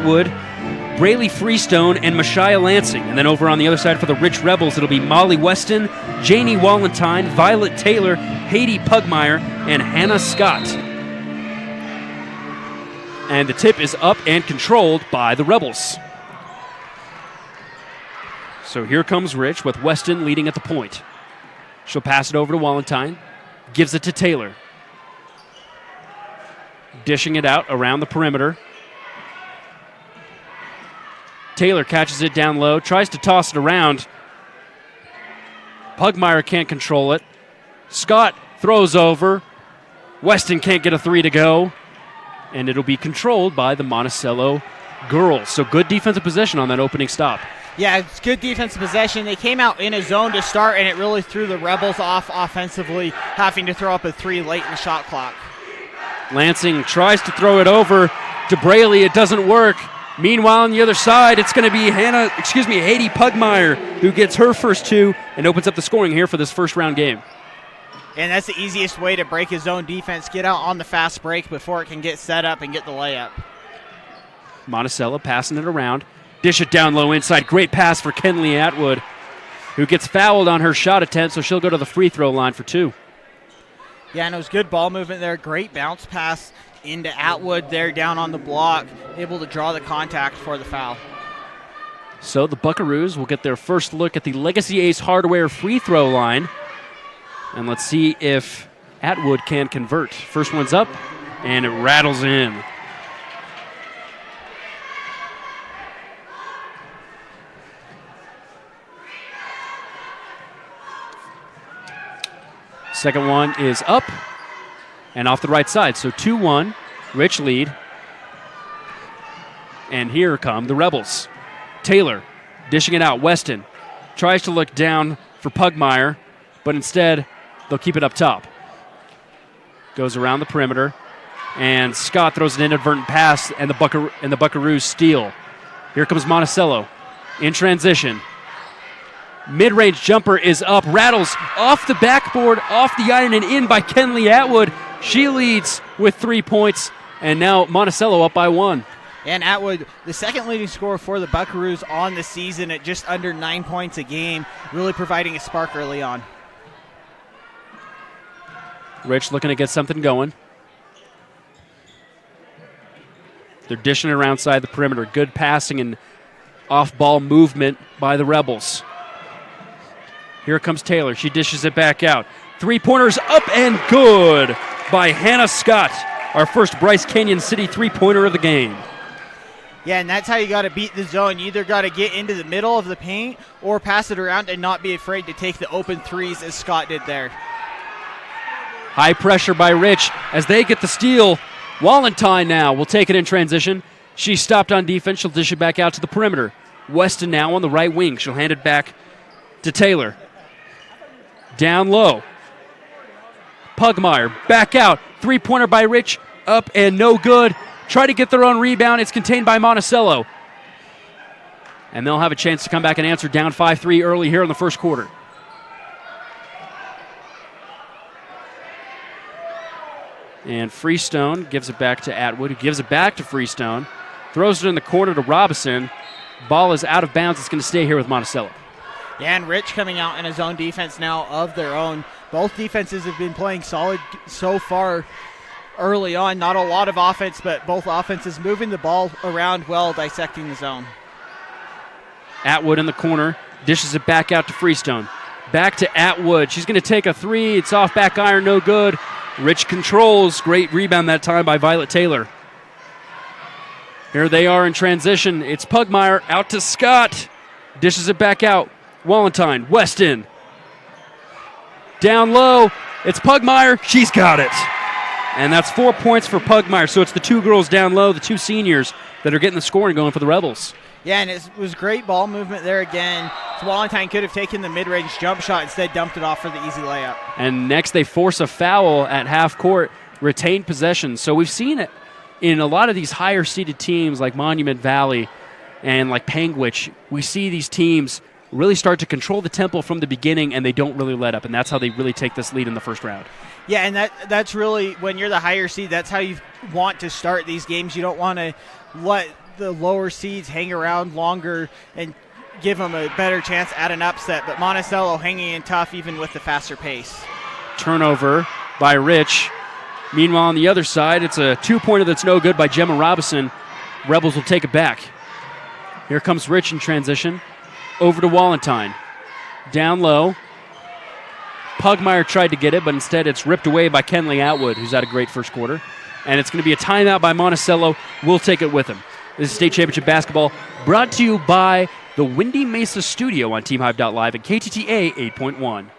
Atwood, Braylee Freestone, and Mashia Lansing. And then over on the other side for the Rich Rebels, it'll be Molly Weston, Janie Walentine, Violet Taylor, Haiti Pugmire, and Hannah Scott. And the tip is up and controlled by the Rebels. So here comes Rich with Weston leading at the point. She'll pass it over to Walentine, gives it to Taylor. Dishing it out around the perimeter. Taylor catches it down low, tries to toss it around. Pugmire can't control it. Scott throws over. Weston can't get a three to go. And it'll be controlled by the Monticello girls. So good defensive possession on that opening stop. Yeah, it's good defensive possession. They came out in a zone to start, and it really threw the Rebels off offensively, having to throw up a three late in the shot clock. Lansing tries to throw it over to Braylee. It doesn't work. Meanwhile, on the other side, it's going to be Haiti Pugmire, who gets her first two and opens up the scoring here for this first round game. And that's the easiest way to break his zone defense. Get out on the fast break before it can get set up and get the layup. Monticello passing it around. Dish it down low inside. Great pass for Kenley Atwood, who gets fouled on her shot attempt, so she'll go to the free throw line for two. Yeah, and it was good ball movement there. Great bounce pass into Atwood there down on the block, able to draw the contact for the foul. So the Buckaroos will get their first look at the Legacy Ace Hardware free throw line. And let's see if Atwood can convert. First one's up, and it rattles in. Second one is up and off the right side. So 2-1, Rich lead. And here come the Rebels. Taylor dishing it out. Weston tries to look down for Pugmire, but instead they'll keep it up top. Goes around the perimeter, and Scott throws an inadvertent pass, and the Buckaroos steal. Here comes Monticello in transition. Mid-range jumper is up, rattles off the backboard, off the iron, and in by Kenley Atwood. She leads with 3 points, and now Monticello up by one. And Atwood, the second leading scorer for the Buckaroos on the season at just under 9 points a game, really providing a spark early on. Rich looking to get something going. They're dishing it around side the perimeter. Good passing and off-ball movement by the Rebels. Here comes Taylor. She dishes it back out. Three-pointers up and good by Hannah Scott, our first Bryce Canyon City three-pointer of the game. Yeah, and that's how you got to beat the zone. You either got to get into the middle of the paint or pass it around and not be afraid to take the open threes as Scott did there. High pressure by Rich as they get the steal. Walentine now will take it in transition. She stopped on defense. She'll dish it back out to the perimeter. Weston now on the right wing. She'll hand it back to Taylor. Down low. Pugmire back out. Three-pointer by Rich. Up and no good. Try to get their own rebound. It's contained by Monticello. And they'll have a chance to come back and answer down 5-3 early here in the first quarter. And Freestone gives it back to Atwood, who gives it back to Freestone. Throws it in the corner to Robinson. Ball is out of bounds. It's going to stay here with Monticello. Yeah, and Rich coming out in his own defense now of their own. Both defenses have been playing solid so far early on. Not a lot of offense, but both offenses moving the ball around well, dissecting the zone. Atwood in the corner. Dishes it back out to Freestone. Back to Atwood. She's going to take a three. It's off back iron, no good. Rich controls. Great rebound that time by Violet Taylor. Here they are in transition. It's Pugmire out to Scott. Dishes it back out. Walentine, Weston. Down low. It's Pugmire. She's got it. And that's 4 points for Pugmire. So it's the two girls down low, the two seniors, that are getting the scoring going for the Rebels. Yeah, and it was great ball movement there again. So Walentine could have taken the mid-range jump shot, instead dumped it off for the easy layup. And next they force a foul at half court, retained possession. So we've seen it in a lot of these higher-seeded teams like Monument Valley and like Panguitch. We see these teams really start to control the tempo from the beginning, and they don't really let up, and that's how they really take this lead in the first round. Yeah, and that's really, when you're the higher seed, that's how you want to start these games. You don't want to let the lower seeds hang around longer and give them a better chance at an upset. But Monticello hanging in tough even with the faster pace. Turnover by Rich. Meanwhile, on the other side, it's a 2-pointer that's no good by Gemma Robinson. Rebels will take it back. Here comes Rich in transition. Over to Wallentine. Down low. Pugmire tried to get it, but instead it's ripped away by Kenley Atwood, who's had a great first quarter. And it's going to be a timeout by Monticello. We'll take it with him. This is State Championship Basketball brought to you by the Windy Mesa Studio on TeamHive.live and KTTA 8.1.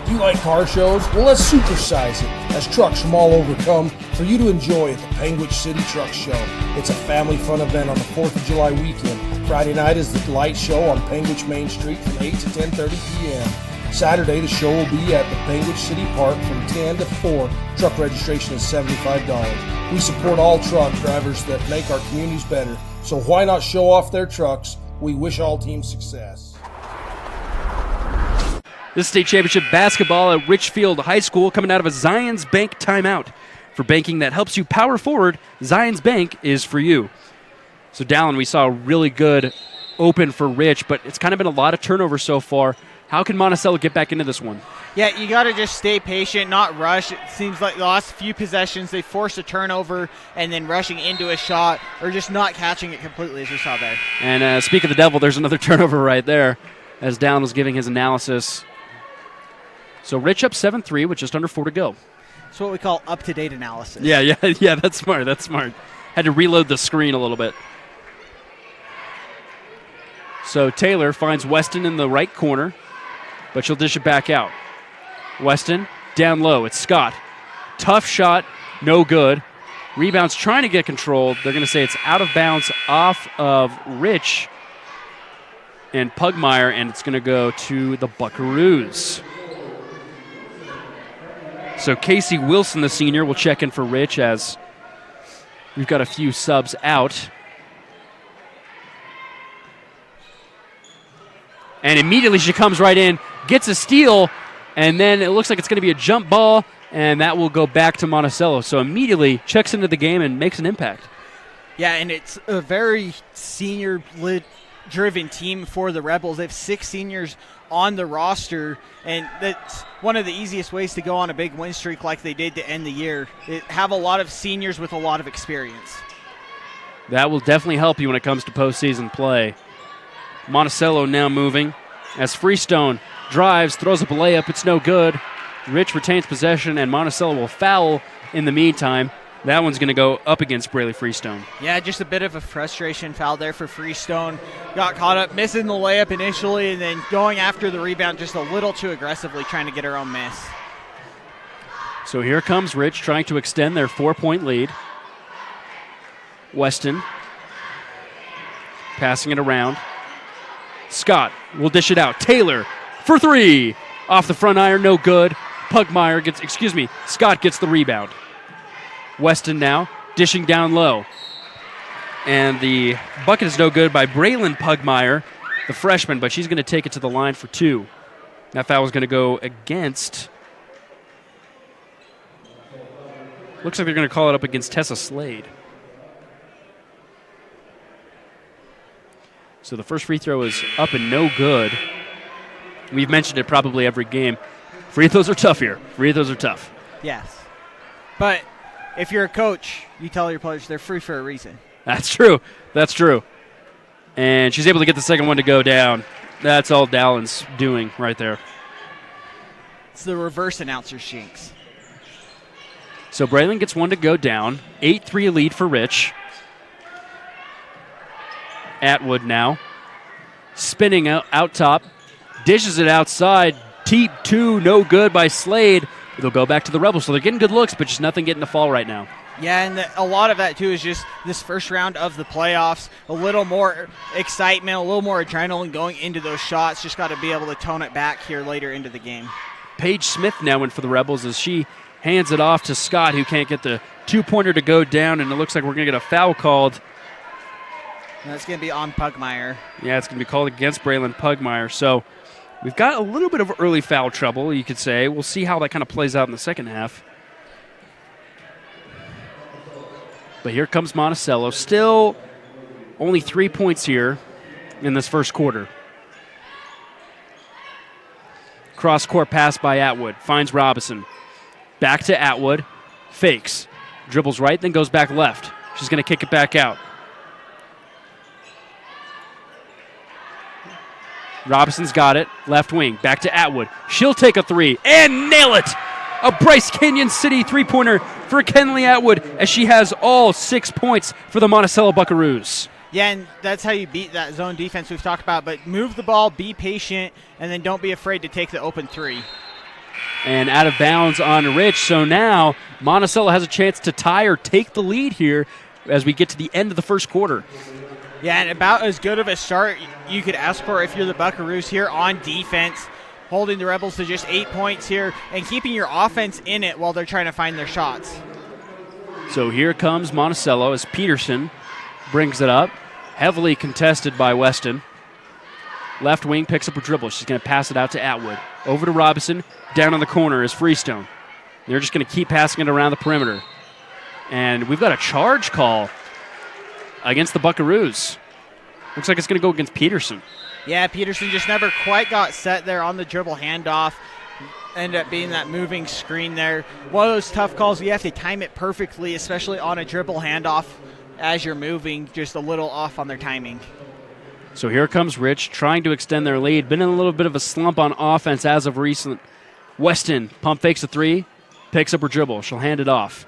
You like car shows? Well, let's supersize it as trucks from all over come for you to enjoy at the Panguitch City Truck Show. It's a family fun event on the 4th of July weekend. Friday night is the light show on Panguitch Main Street from 8 to 10:30 p.m. Saturday, the show will be at the Panguitch City Park from 10 to 4. Truck registration is $75. We support all truck drivers that make our communities better, so why not show off their trucks? We wish all teams success. This is State Championship Basketball at Richfield High School coming out of a Zions Bank timeout. For banking that helps you power forward, Zions Bank is for you. So, Dallin, we saw a really good open for Rich, but it's kind of been a lot of turnover so far. How can Monticello get back into this one? Yeah, you got to just stay patient, not rush. It seems like the last few possessions they forced a turnover and then rushing into a shot or just not catching it completely, as we saw there. And speak of the devil, there's another turnover right there as Dallin was giving his analysis. So Rich up 7-3 with just under 4 to go. It's what we call up-to-date analysis. Yeah, that's smart. Had to reload the screen a little bit. So Taylor finds Weston in the right corner, but she'll dish it back out. Weston down low. It's Scott. Tough shot, no good. Rebounds trying to get controlled. They're going to say it's out of bounds off of Rich and Pugmire, and it's going to go to the Buckaroos. So Casey Wilson, the senior, will check in for Rich as we've got a few subs out. And immediately she comes right in, gets a steal, and then it looks like it's going to be a jump ball, and that will go back to Monticello. So immediately checks into the game and makes an impact. Yeah, and it's a very senior-driven team for the Rebels. They have 6 seniors on the roster, and that's one of the easiest ways to go on a big win streak like they did to end the year. Have a lot of seniors with a lot of experience. That will definitely help you when it comes to postseason play. Monticello now moving as Freestone drives, throws up a layup. It's no good. Rich retains possession, and Monticello will foul in the meantime. That one's going to go up against Braley Freestone. Yeah, just a bit of a frustration foul there for Freestone. Got caught up missing the layup initially and then going after the rebound just a little too aggressively, trying to get her own miss. So here comes Rich trying to extend their 4-point lead. Weston passing it around. Scott will dish it out. Taylor for 3. Off the front iron, no good. Scott gets the rebound. Weston now dishing down low. And the bucket is no good by Braylon Pugmire, the freshman, but she's going to take it to the line for 2. That foul is going to go against. Looks like they're going to call it up against Tessa Slade. So the first free throw is up and no good. We've mentioned it probably every game. Free throws are tough here. Free throws are tough. Yes. But if you're a coach, you tell your players they're free for a reason. That's true. And she's able to get the second one to go down. That's all Dallin's doing right there. It's the reverse announcer shinks. So Braylon gets one to go down. 8-3 lead for Rich. Atwood now. Spinning out top. Dishes it outside. Deep 2, no good by Slade. They'll go back to the Rebels. So they're getting good looks, but just nothing getting to fall right now. Yeah, and a lot of that, too, is just this first round of the playoffs. A little more excitement, a little more adrenaline going into those shots. Just got to be able to tone it back here later into the game. Paige Smith now in for the Rebels as she hands it off to Scott, who can't get the 2-pointer to go down, and it looks like we're going to get a foul called. And that's going to be on Pugmire. Yeah, it's going to be called against Braylon Pugmire. So we've got a little bit of early foul trouble, you could say. We'll see how that kind of plays out in the second half. But here comes Monticello. Still only 3 points here in this first quarter. Cross-court pass by Atwood. Finds Robinson. Back to Atwood. Fakes. Dribbles right, then goes back left. She's going to kick it back out. Robinson's got it. Left wing. Back to Atwood. She'll take a three and nail it. A Bryce Canyon City three-pointer for Kenley Atwood as she has all 6 points for the Monticello Buckaroos. Yeah, and that's how you beat that zone defense we've talked about. But move the ball, be patient, and then don't be afraid to take the open three. And out of bounds on Rich. So now Monticello has a chance to tie or take the lead here as we get to the end of the first quarter. Yeah, and about as good of a start you could ask for if you're the Buckaroos here on defense, holding the Rebels to just 8 points here and keeping your offense in it while they're trying to find their shots. So here comes Monticello as Peterson brings it up, heavily contested by Weston. Left wing picks up a dribble. She's going to pass it out to Atwood. Over to Robinson. Down on the corner is Freestone. They're just going to keep passing it around the perimeter. And we've got a charge call against the Buckaroos. Looks like it's going to go against Peterson. Yeah, Peterson just never quite got set there on the dribble handoff. Ended up being that moving screen there. One of those tough calls. You have to time it perfectly, especially on a dribble handoff as you're moving, just a little off on their timing. So here comes Rich trying to extend their lead. Been in a little bit of a slump on offense as of recent. Weston pump fakes a three, picks up her dribble. She'll hand it off.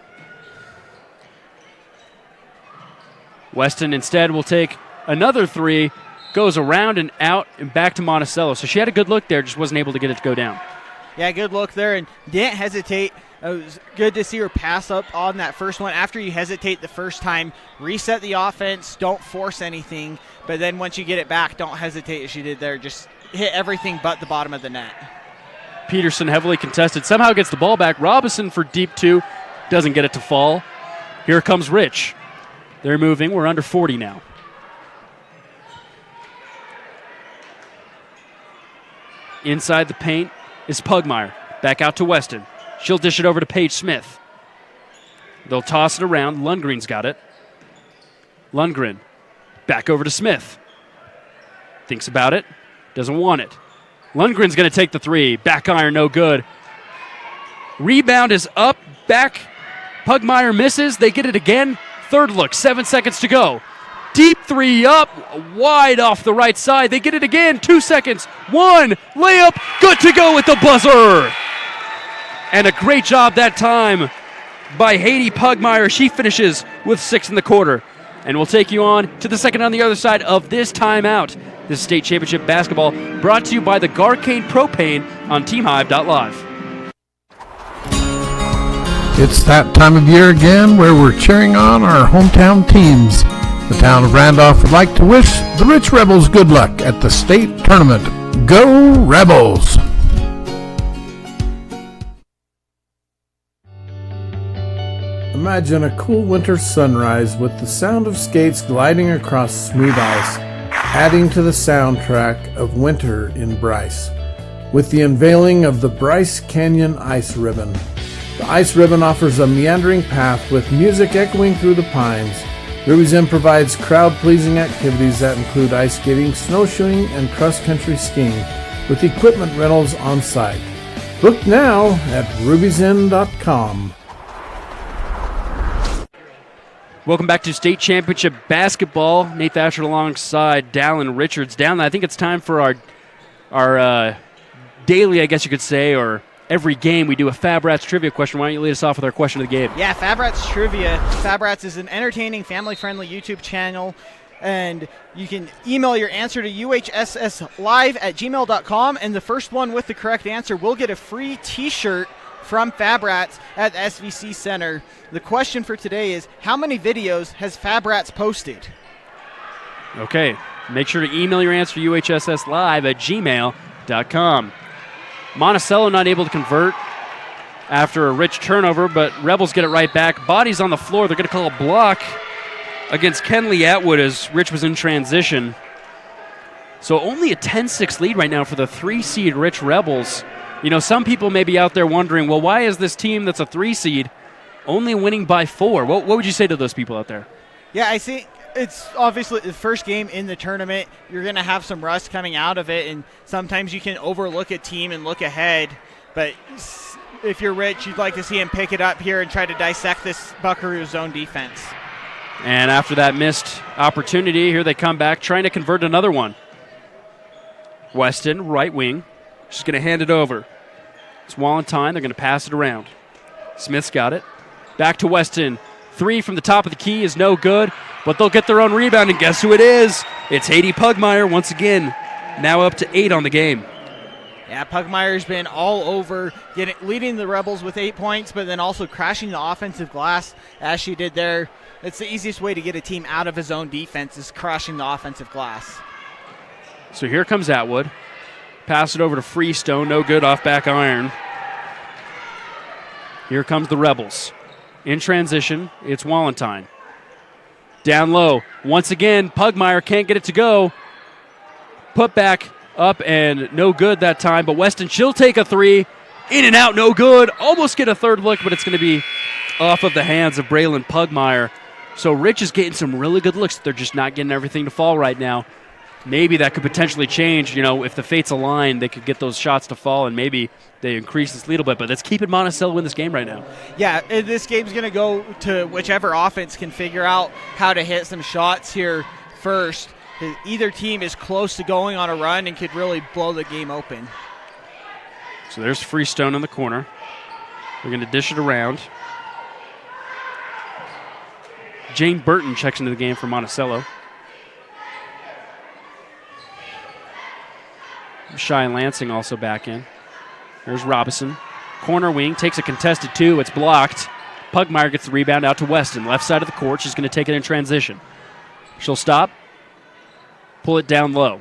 Weston instead will take another three, goes around and out and back to Monticello. So she had a good look there, just wasn't able to get it to go down. Yeah, good look there and didn't hesitate. It was good to see her pass up on that first one. After you hesitate the first time, reset the offense, don't force anything, but then once you get it back, don't hesitate as she did there. Just hit everything but the bottom of the net. Peterson heavily contested, somehow gets the ball back. Robinson for deep two, doesn't get it to fall. Here comes Rich. They're moving, we're under 40 now. Inside the paint is Pugmire. Back out to Weston. She'll dish it over to Paige Smith. They'll toss it around. Lundgren's got it. Lundgren. Back over to Smith. Thinks about it. Doesn't want it. Lundgren's going to take the three. Back iron, no good. Rebound is up. Back. Pugmire misses. They get it again. Third look. 7 seconds to go. Deep three up. Wide off the right side. They get it again. 2 seconds. One. Layup. Good to go with the buzzer. And a great job that time by Haiti Pugmire. She finishes with 6 in the quarter. And we'll take you on to the second on the other side of this timeout. This state championship basketball brought to you by the Garcane Propane on TeamHive.live. It's that time of year again where we're cheering on our hometown teams. The town of Randolph would like to wish the Rich Rebels good luck at the state tournament. Go Rebels! Imagine a cool winter sunrise with the sound of skates gliding across smooth ice, adding to the soundtrack of winter in Bryce. With the unveiling of the Bryce Canyon Ice Ribbon. The ice ribbon offers a meandering path with music echoing through the pines. Ruby's Inn provides crowd-pleasing activities that include ice skating, snowshoeing, and cross-country skiing, with equipment rentals on site. Book now at ruby'sinn.com. Welcome back to state championship basketball. Nate Thatcher alongside Dallin Richards. Dallin, I think it's time for our daily, I guess you could say, or every game we do a Fab Rats trivia question. Why don't you lead us off with our question of the game? Yeah, Fab Rats Trivia. Fab Rats is an entertaining, family-friendly YouTube channel, and you can email your answer to uhsslive@gmail.com, and the first one with the correct answer will get a free T-shirt from Fab Rats at the SVC Center. The question for today is, how many videos has Fab Rats posted? Okay, make sure to email your answer to uhsslive@gmail.com. Monticello not able to convert after a Rich turnover, but Rebels get it right back. Bodies on the floor. They're going to call a block against Kenley Atwood as Rich was in transition. So only a 10-6 lead right now for the 3-seed Rich Rebels. You know, some people may be out there wondering, well, why is this team that's a 3 seed only winning by 4. What would you say to those people out there? Yeah, I think it's obviously the first game in the tournament. You're going to have some rust coming out of it, and sometimes you can overlook a team and look ahead. But if you're Rich, you'd like to see him pick it up here and try to dissect this Buckaroos zone defense. And after that missed opportunity, here they come back trying to convert another one. Weston, right wing, just going to hand it over. It's Walentine. They're going to pass it around. Smith's got it. Back to Weston. 3 from the top of the key is no good, but they'll get their own rebound, and guess who it is? It's Haiti Pugmire once again, now up to 8 on the game. Yeah, Pugmire's been all over, leading the Rebels with 8 points, but then also crashing the offensive glass as she did there. It's the easiest way to get a team out of his own defense is crashing the offensive glass. So here comes Atwood. Pass it over to Freestone, no good off back iron. Here comes the Rebels. In transition, it's Walentine. Down low. Once again, Pugmire can't get it to go. Put back up and no good that time, but Weston, she'll take a 3. In and out, no good. Almost get a third look, but it's going to be off of the hands of Braylon Pugmire. So Rich is getting some really good looks. They're just not getting everything to fall right now. Maybe that could potentially change. If the fates align, they could get those shots to fall, and maybe they increase this lead a little bit. But let's keep it Monticello in this game right now. Yeah, this game's going to go to whichever offense can figure out how to hit some shots here first. Either team is close to going on a run and could really blow the game open. So there's Freestone in the corner. We're going to dish it around. Jane Burton checks into the game for Monticello. Shy Lansing also back in. There's Robinson. Corner wing, takes a contested 2. It's blocked. Pugmire gets the rebound out to Weston. Left side of the court. She's going to take it in transition. She'll stop. Pull it down low.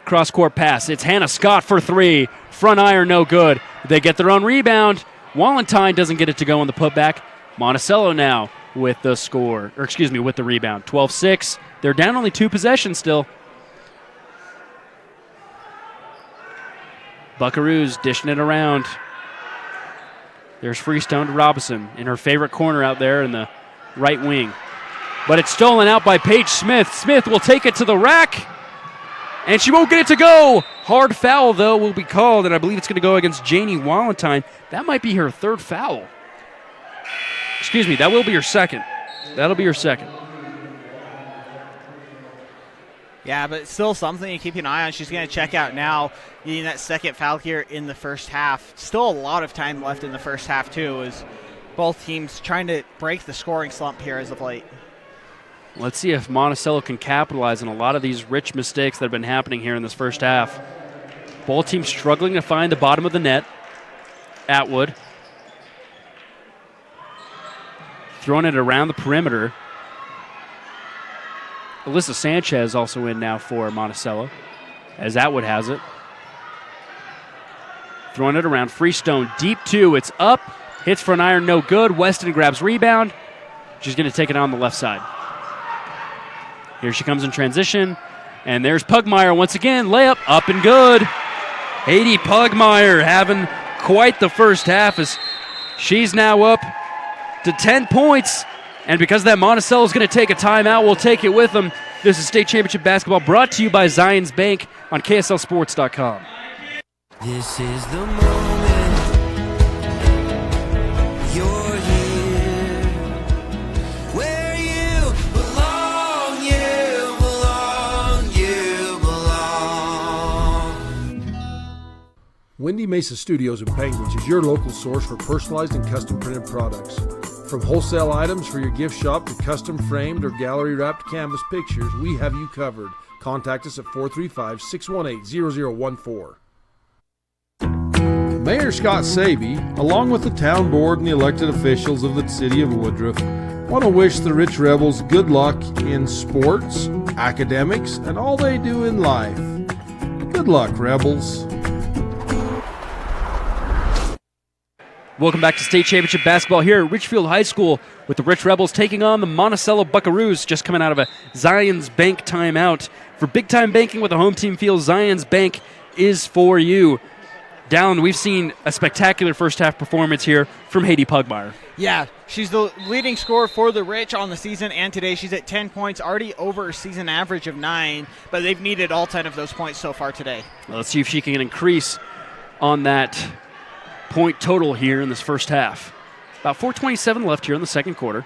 Cross-court pass. It's Hannah Scott for 3. Front iron, no good. They get their own rebound. Walentine doesn't get it to go on the putback. Monticello now with the score. With the rebound. 12-6. They're down only 2 possessions still. Buckaroos dishing it around. There's Freestone to Robinson in her favorite corner out there in the right wing. But it's stolen out by Paige Smith. Smith will take it to the rack, and she won't get it to go. Hard foul, though, will be called, and I believe it's going to go against Janie Walentine. That might be her 3rd foul. That will be her 2nd. That'll be her 2nd. Yeah, but still something to keep an eye on. She's going to check out now, getting that 2nd foul here in the first half. Still a lot of time left in the first half, too, as both teams trying to break the scoring slump here as of late. Let's see if Monticello can capitalize on a lot of these Rich mistakes that have been happening here in this first half. Both teams struggling to find the bottom of the net. Atwood throwing it around the perimeter. Alyssa Sanchez also in now for Monticello, as Atwood has it. Throwing it around. Freestone deep 2. It's up. Hits for an iron, no good. Weston grabs rebound. She's going to take it on the left side. Here she comes in transition. And there's Pugmire once again. Layup up and good. Haiti Pugmire having quite the first half as she's now up to 10 points. And because that Monticello is going to take a timeout, we'll take it with them. This is State Championship Basketball brought to you by Zions Bank on KSLSports.com. This is the moment. You're here. Where you belong, you belong, you belong. Windy Mesa Studios in Panguitch is your local source for personalized and custom printed products. From wholesale items for your gift shop to custom framed or gallery wrapped canvas pictures, we have you covered. Contact us at 435-618-0014. Mayor Scott Sabie, along with the town board and the elected officials of the city of Woodruff, want to wish the Rich Rebels good luck in sports, academics, and all they do in life. Good luck, Rebels. Welcome back to State Championship Basketball here at Richfield High School with the Rich Rebels taking on the Monticello Buckaroos, just coming out of a Zions Bank timeout. For big-time banking with a home team feel, Zions Bank is for you. Dallin, we've seen a spectacular first-half performance here from Haiti Pugmire. Yeah, she's the leading scorer for the Rich on the season, and today she's at 10 points, already over her season average of 9, but they've needed all 10 of those points so far today. Well, let's see if she can increase on that point total here in this first half. About 4:27 left here in the second quarter.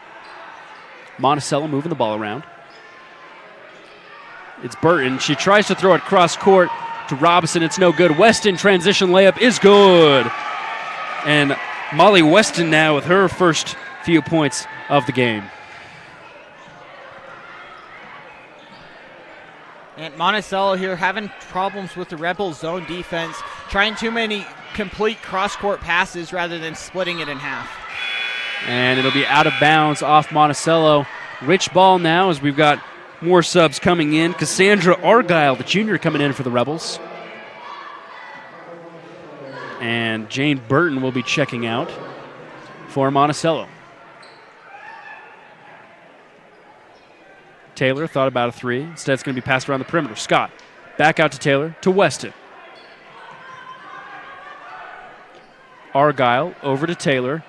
Monticello moving the ball around. It's Burton. She tries to throw it cross court to Robinson. It's no good. Weston transition layup is good. And Molly Weston now with her first few points of the game. And Monticello here having problems with the Rebels' zone defense, trying too many complete cross-court passes rather than splitting it in half. And it'll be out of bounds off Monticello. Rich ball now as we've got more subs coming in. Cassandra Argyle, the junior, coming in for the Rebels. And Jane Burton will be checking out for Monticello. Taylor thought about a three. Instead, it's going to be passed around the perimeter. Scott back out to Taylor to Weston. Argyle over to Taylor.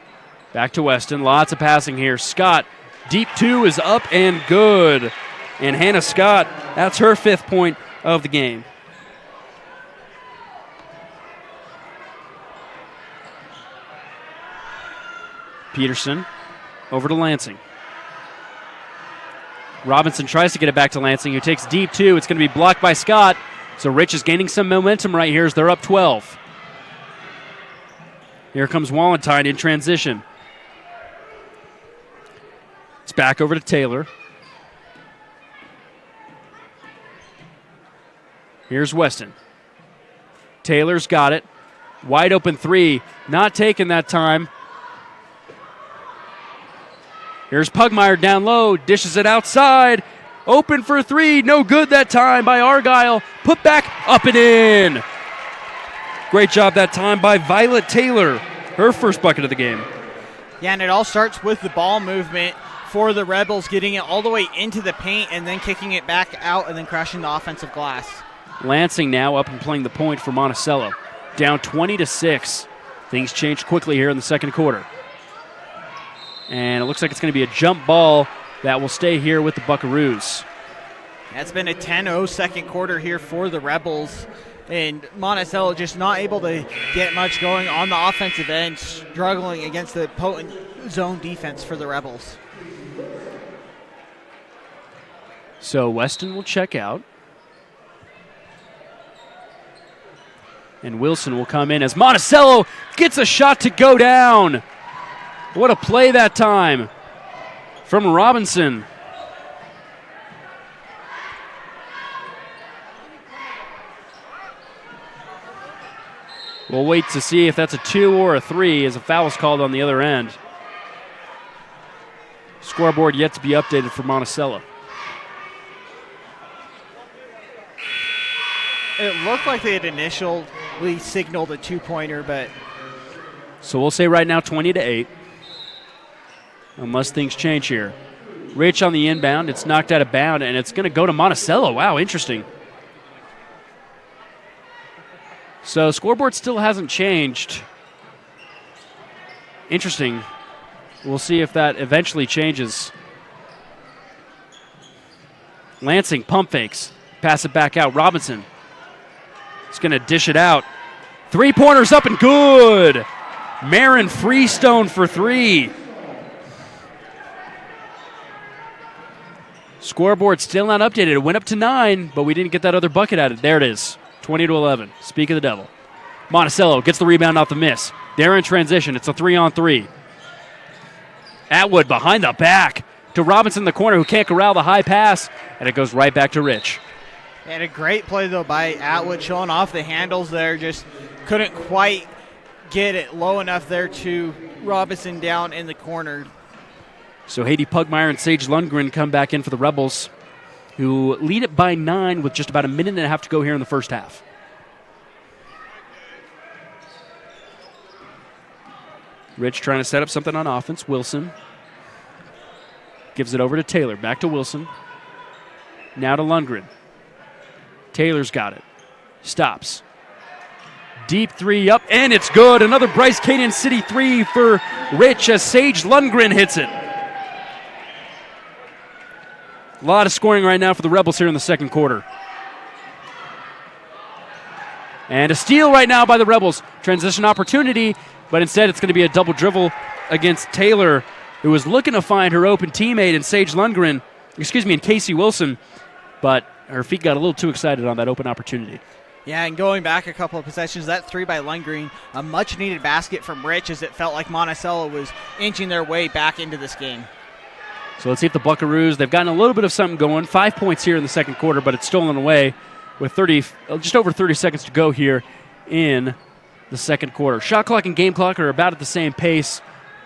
Back to Weston. Lots of passing here. Scott, deep two is up and good. And Hannah Scott, that's her 5th point of the game. Peterson over to Lansing. Robinson tries to get it back to Lansing, who takes deep two. It's going to be blocked by Scott. So Rich is gaining some momentum right here as they're up 12. Here comes Wallentine in transition. It's back over to Taylor. Here's Weston. Taylor's got it. Wide open three. Not taken that time. Here's Pugmire down low. Dishes it outside. Open for three. No good that time by Argyle. Put back. Up and in. Great job that time by Violet Taylor. Her first bucket of the game. Yeah, and it all starts with the ball movement for the Rebels, getting it all the way into the paint and then kicking it back out and then crashing the offensive glass. Lansing now up and playing the point for Monticello. Down 20-6. Things change quickly here in the second quarter. And it looks like it's going to be a jump ball that will stay here with the Buckaroos. That's been a 10-0 second quarter here for the Rebels. And Monticello just not able to get much going on the offensive end, struggling against the potent zone defense for the Rebels. So Weston will check out. And Wilson will come in as Monticello gets a shot to go down. What a play that time from Robinson. We'll wait to see if that's a 2 or a 3 as a foul is called on the other end. Scoreboard yet to be updated for Monticello. It looked like they had initially signaled a 2-pointer, but... So we'll say right now 20-8. Unless things change here. Rich on the inbound. It's knocked out of bound, and it's going to go to Monticello. Wow, interesting. So scoreboard still hasn't changed. Interesting. We'll see if that eventually changes. Lansing pump fakes. Pass it back out. Robinson. It's going to dish it out. 3-pointers up and good. Marin Freestone for 3. Scoreboard still not updated. It went up to 9, but we didn't get that other bucket added. There it is. 20-11. Speak of the devil. Monticello gets the rebound off the miss. They're in transition. It's a 3-on-3. Atwood behind the back to Robinson in the corner, who can't corral the high pass, and it goes right back to Rich. And a great play, though, by Atwood, showing off the handles there. Just couldn't quite get it low enough there to Robinson down in the corner. So Haiti Pugmire and Sage Lundgren come back in for the Rebels, who lead it by 9 with just about a minute and a half to go here in the first half. Rich trying to set up something on offense. Wilson gives it over to Taylor. Back to Wilson. Now to Lundgren. Taylor's got it. Stops. Deep 3 up, and it's good. Another Bryce Canyon City 3 for Rich as Sage Lundgren hits it. A lot of scoring right now for the Rebels here in the second quarter. And a steal right now by the Rebels. Transition opportunity, but instead it's going to be a double dribble against Taylor, who was looking to find her open teammate in Sage Lundgren, and Casey Wilson, but her feet got a little too excited on that open opportunity. Yeah, and going back a couple of possessions, that three by Lundgren, a much-needed basket from Rich as it felt like Monticello was inching their way back into this game. So let's see if the Buckaroos, they've gotten a little bit of something going. 5 points here in the second quarter, but it's stolen away with just over 30 seconds to go here in the second quarter. Shot clock and game clock are about at the same pace.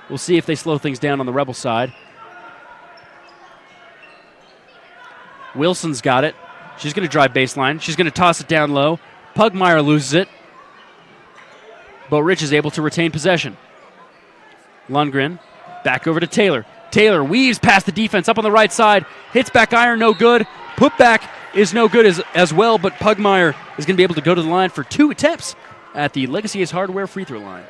We'll see if they slow things down on the Rebel side. Wilson's got it. She's going to drive baseline. She's going to toss it down low. Pugmire loses it. But Rich is able to retain possession. Lundgren back over to Taylor. Taylor weaves past the defense up on the right side. Hits back iron, no good. Put back is no good as well, but Pugmire is going to be able to go to the line for 2 attempts at the Legacy Ace Hardware free throw line.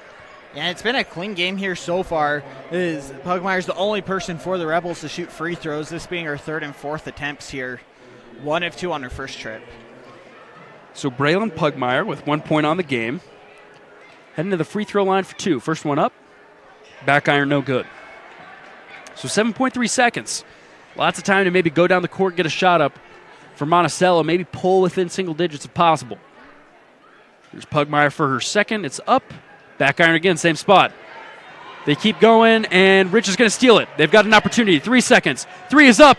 Yeah, it's been a clean game here so far. Pugmire's the only person for the Rebels to shoot free throws, this being her 3rd and 4th attempts here. 1 of 2 on her first trip. So Braylon Pugmire with 1 point on the game. Heading to the free throw line for 2. First one up. Back iron, no good. So 7.3 seconds. Lots of time to maybe go down the court, get a shot up for Monticello, maybe pull within single digits if possible. Here's Pugmire for her second. It's up. Back iron again, same spot. They keep going, and Rich is going to steal it. They've got an opportunity. 3 seconds. 3 is up.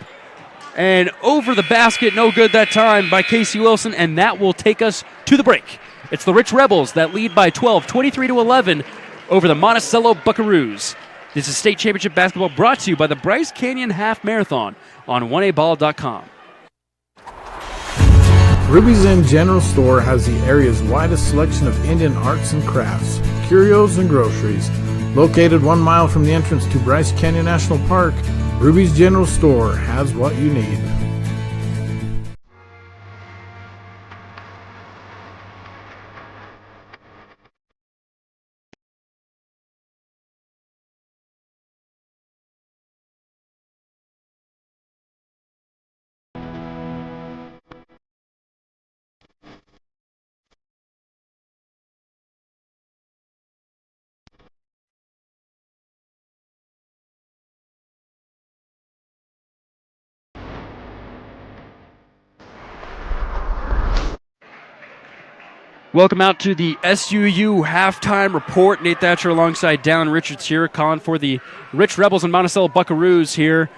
And over the basket, no good that time by Casey Wilson, and that will take us to the break. It's the Rich Rebels that lead by 12, 23-11 over the Monticello Buckaroos. This is state championship basketball brought to you by the Bryce Canyon Half Marathon on 1aball.com. Ruby's Inn General Store has the area's widest selection of Indian arts and crafts, curios, and groceries. Located 1 mile from the entrance to Bryce Canyon National Park, Ruby's General Store has what you need. Welcome out to the SUU halftime report. Nate Thatcher alongside Dallin Richards here, calling for the Rich Rebels and Monticello Buckaroos here.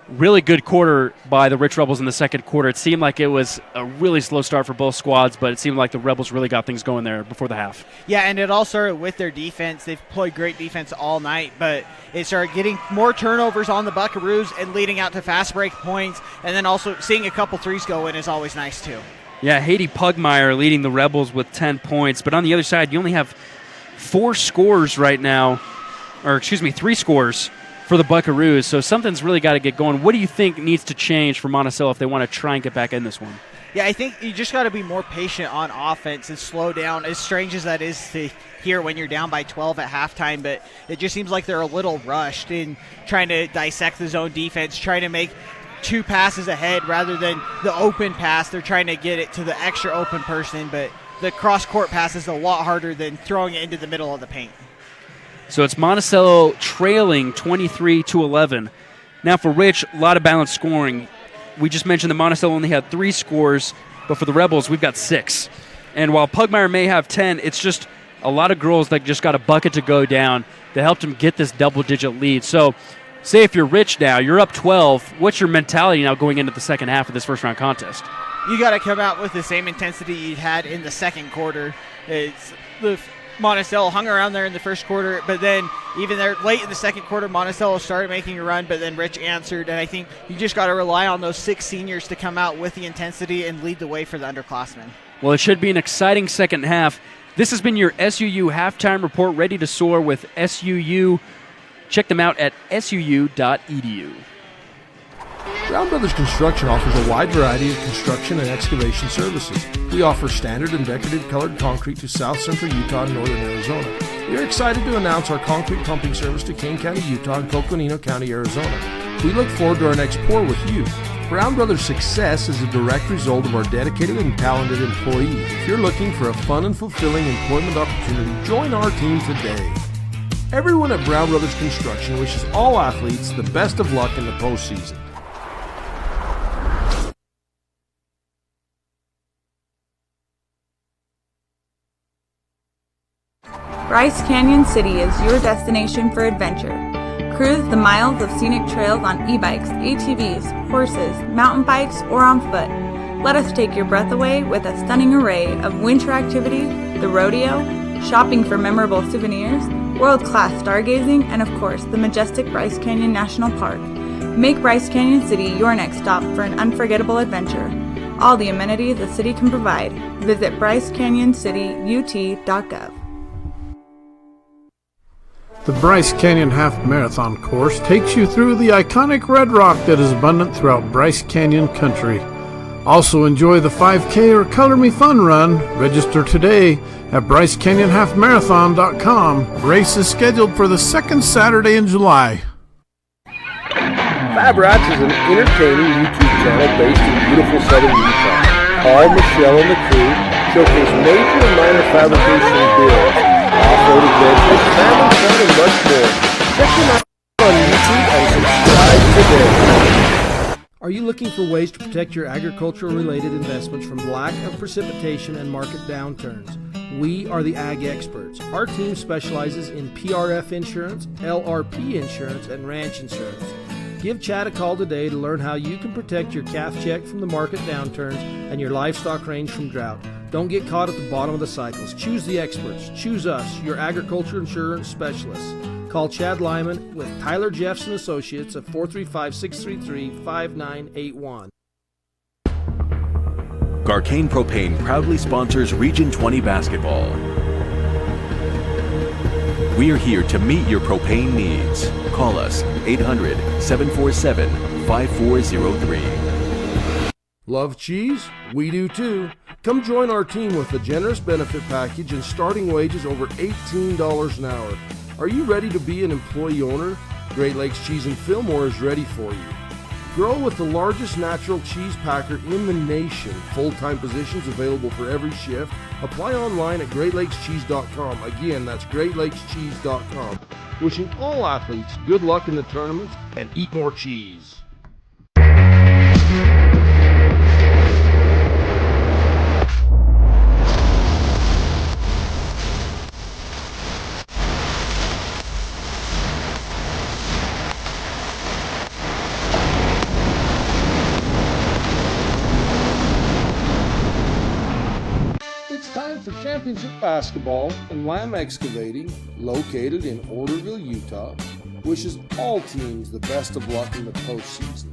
Really good quarter by the Rich Rebels in the second quarter. It seemed like it was a really slow start for both squads, but it seemed like the Rebels really got things going there before the half. Yeah, and it all started with their defense. They've played great defense all night, but it started getting more turnovers on the Buckaroos and leading out to fast break points, and then also seeing a couple threes go in is always nice too. Yeah, Haiti Pugmire leading the Rebels with 10 points. But on the other side, you only have 4 scores right now, or 3 scores for the Buckaroos. So something's really got to get going. What do you think needs to change for Monticello if they want to try and get back in this one? Yeah, I think you just got to be more patient on offense and slow down, as strange as that is to hear when you're down by 12 at halftime. But it just seems like they're a little rushed in trying to dissect the zone defense, trying to make 2 passes ahead rather than the open pass. They're trying to get it to the extra open person, but the cross-court pass is a lot harder than throwing it into the middle of the paint. So it's Monticello trailing 23-11. Now for Rich, a lot of balanced scoring. We just mentioned that Monticello only had 3 scores, but for the Rebels, we've got 6. And while Pugmire may have 10, it's just a lot of girls that just got a bucket to go down that helped them get this double-digit lead. So say if you're Rich now, you're up 12. What's your mentality now going into the second half of this first-round contest? You got to come out with the same intensity you had in the second quarter. It's the Monticello hung around there in the first quarter, but then even there late in the second quarter, Monticello started making a run, but then Rich answered, and I think you just got to rely on those 6 seniors to come out with the intensity and lead the way for the underclassmen. Well, it should be an exciting second half. This has been your SUU halftime report, ready to soar with SUU. Check them out at suu.edu. Brown Brothers Construction offers a wide variety of construction and excavation services. We offer standard and decorative colored concrete to South Central Utah and Northern Arizona. We are excited to announce our concrete pumping service to Kane County, Utah and Coconino County, Arizona. We look forward to our next pour with you. Brown Brothers' success is a direct result of our dedicated and talented employees. If you're looking for a fun and fulfilling employment opportunity, join our team today. Everyone at Brown Brothers Construction wishes all athletes the best of luck in the postseason. Bryce Canyon City is your destination for adventure. Cruise the miles of scenic trails on e-bikes, ATVs, horses, mountain bikes, or on foot. Let us take your breath away with a stunning array of winter activities, the rodeo, shopping for memorable souvenirs, world-class stargazing, and of course, the majestic Bryce Canyon National Park. Make Bryce Canyon City your next stop for an unforgettable adventure. All the amenities the city can provide. Visit bryceCanyonCityUT.gov. The Bryce Canyon Half Marathon course takes you through the iconic red rock that is abundant throughout Bryce Canyon country. Also enjoy the 5K or Color Me Fun run. Register today at BryceCanyonHalfMarathon.com. Race is scheduled for the second Saturday in July. Fab Rats is an entertaining YouTube channel based in beautiful southern Utah. Paul, Michelle, and the crew showcase major and minor fabrication builds, off-road adventures, family fun, and much more. Check them out on YouTube and subscribe today. Are you looking for ways to protect your agricultural-related investments from lack of precipitation and market downturns? We are the Ag Experts. Our team specializes in PRF insurance, LRP insurance, and ranch insurance. Give Chad a call today to learn how you can protect your calf check from the market downturns and your livestock range from drought. Don't get caught at the bottom of the cycles. Choose the experts. Choose us, your agriculture insurance specialists. Call Chad Lyman with Tyler Jeffs & Associates at 435-633-5981. Garcane Propane proudly sponsors Region 20 basketball. We are here to meet your propane needs. Call us 800-747-5403. Love cheese? We do too. Come join our team with a generous benefit package and starting wages over $18 an hour. Are you ready to be an employee owner? Great Lakes Cheese and Fillmore is ready for you. Grow with the largest natural cheese packer in the nation. Full-time positions available for every shift. Apply online at GreatLakesCheese.com. Again, that's GreatLakesCheese.com. Wishing all athletes good luck in the tournaments and eat more cheese. It's time for championship basketball, and Lamb Excavating, located in Orderville, Utah, wishes all teams the best of luck in the postseason.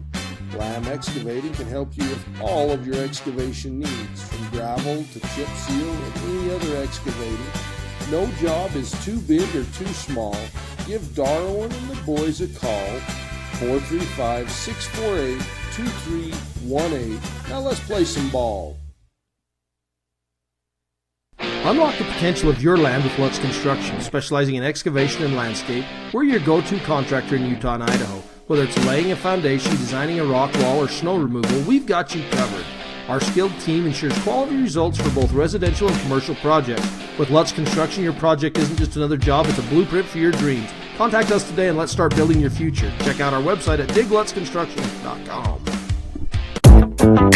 Lamb Excavating can help you with all of your excavation needs, from gravel to chip seal and any other excavating. No job is too big or too small. Give Darwin and the boys a call, 435-648-2318. Now let's play some ball. Unlock the potential of your land with Lutz Construction, specializing in excavation and landscape. We're your go-to contractor in Utah and Idaho. Whether it's laying a foundation, designing a rock wall, or snow removal, we've got you covered. Our skilled team ensures quality results for both residential and commercial projects. With Lutz Construction, your project isn't just another job, it's a blueprint for your dreams. Contact us today and let's start building your future. Check out our website at diglutzconstruction.com.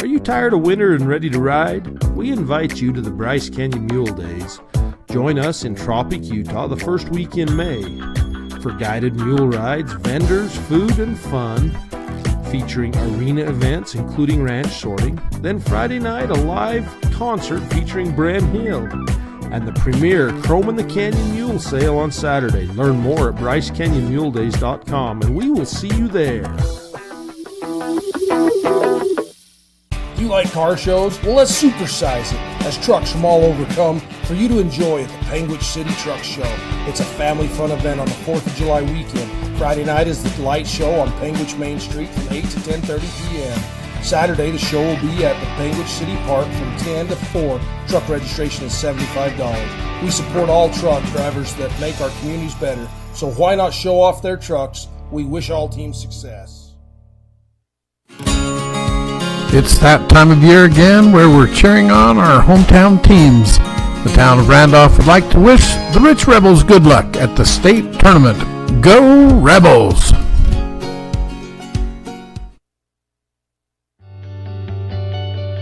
Are you tired of winter and ready to ride? We invite you to the Bryce Canyon Mule Days. Join us in Tropic, Utah the first week in May for guided mule rides, vendors, food, and fun, featuring arena events including ranch sorting. Then Friday night, a live concert featuring Bram Hill, and the premier Chrome in the Canyon Mule Sale on Saturday. Learn more at BryceCanyonMuleDays.com, and we will see you there. You like car shows? Well, let's supersize it as trucks from all over come for you to enjoy at the Panguitch City Truck Show. It's a family fun event on the 4th of July weekend. Friday night is the Light Show on Panguitch Main Street from 8 to 10:30 p.m. Saturday, the show will be at the Panguitch City Park from 10 to 4. Truck registration is $75. We support all truck drivers that make our communities better, so why not show off their trucks? We wish all teams success. It's that time of year again where we're cheering on our hometown teams. The town of Randolph would like to wish the Rich Rebels good luck at the state tournament. Go Rebels!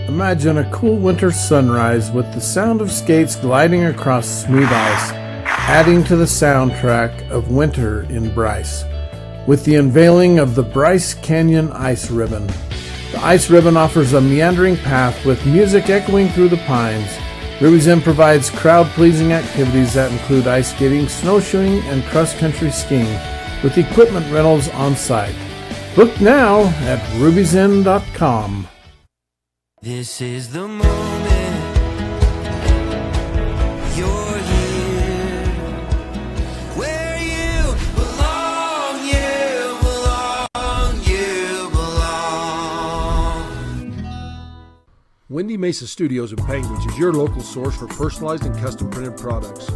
Imagine a cool winter sunrise with the sound of skates gliding across smooth ice, adding to the soundtrack of winter in Bryce. With the unveiling of the Bryce Canyon Ice Ribbon. The ice ribbon offers a meandering path with music echoing through the pines. Ruby's Inn provides crowd-pleasing activities that include ice skating, snowshoeing, and cross-country skiing, with equipment rentals on site. Book now at rubysinn.com. This is the moment. You're here. Where you belong, you belong, you belong. Windy Mesa Studios in Panguitch is your local source for personalized and custom printed products.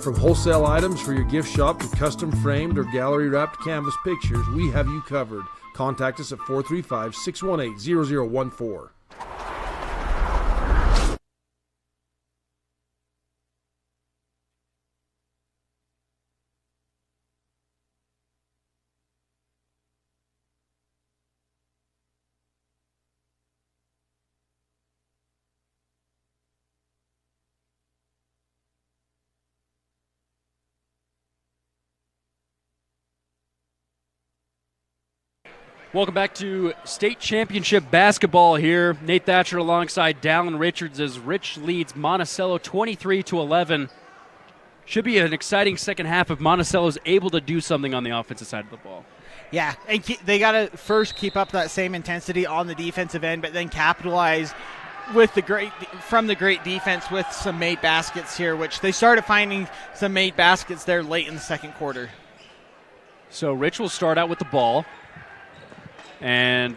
From wholesale items for your gift shop to custom framed or gallery wrapped canvas pictures, we have you covered. Contact us at 435-618-0014. Welcome back to state championship basketball here. Nate Thatcher alongside Dallin Richards as Rich leads Monticello 23-11. Should be an exciting second half if Monticello's able to do something on the offensive side of the ball. Yeah, and they got to first keep up that same intensity on the defensive end, but then capitalize with the great defense with some made baskets here, which they started finding some made baskets there late in the second quarter. So Rich will start out with the ball. And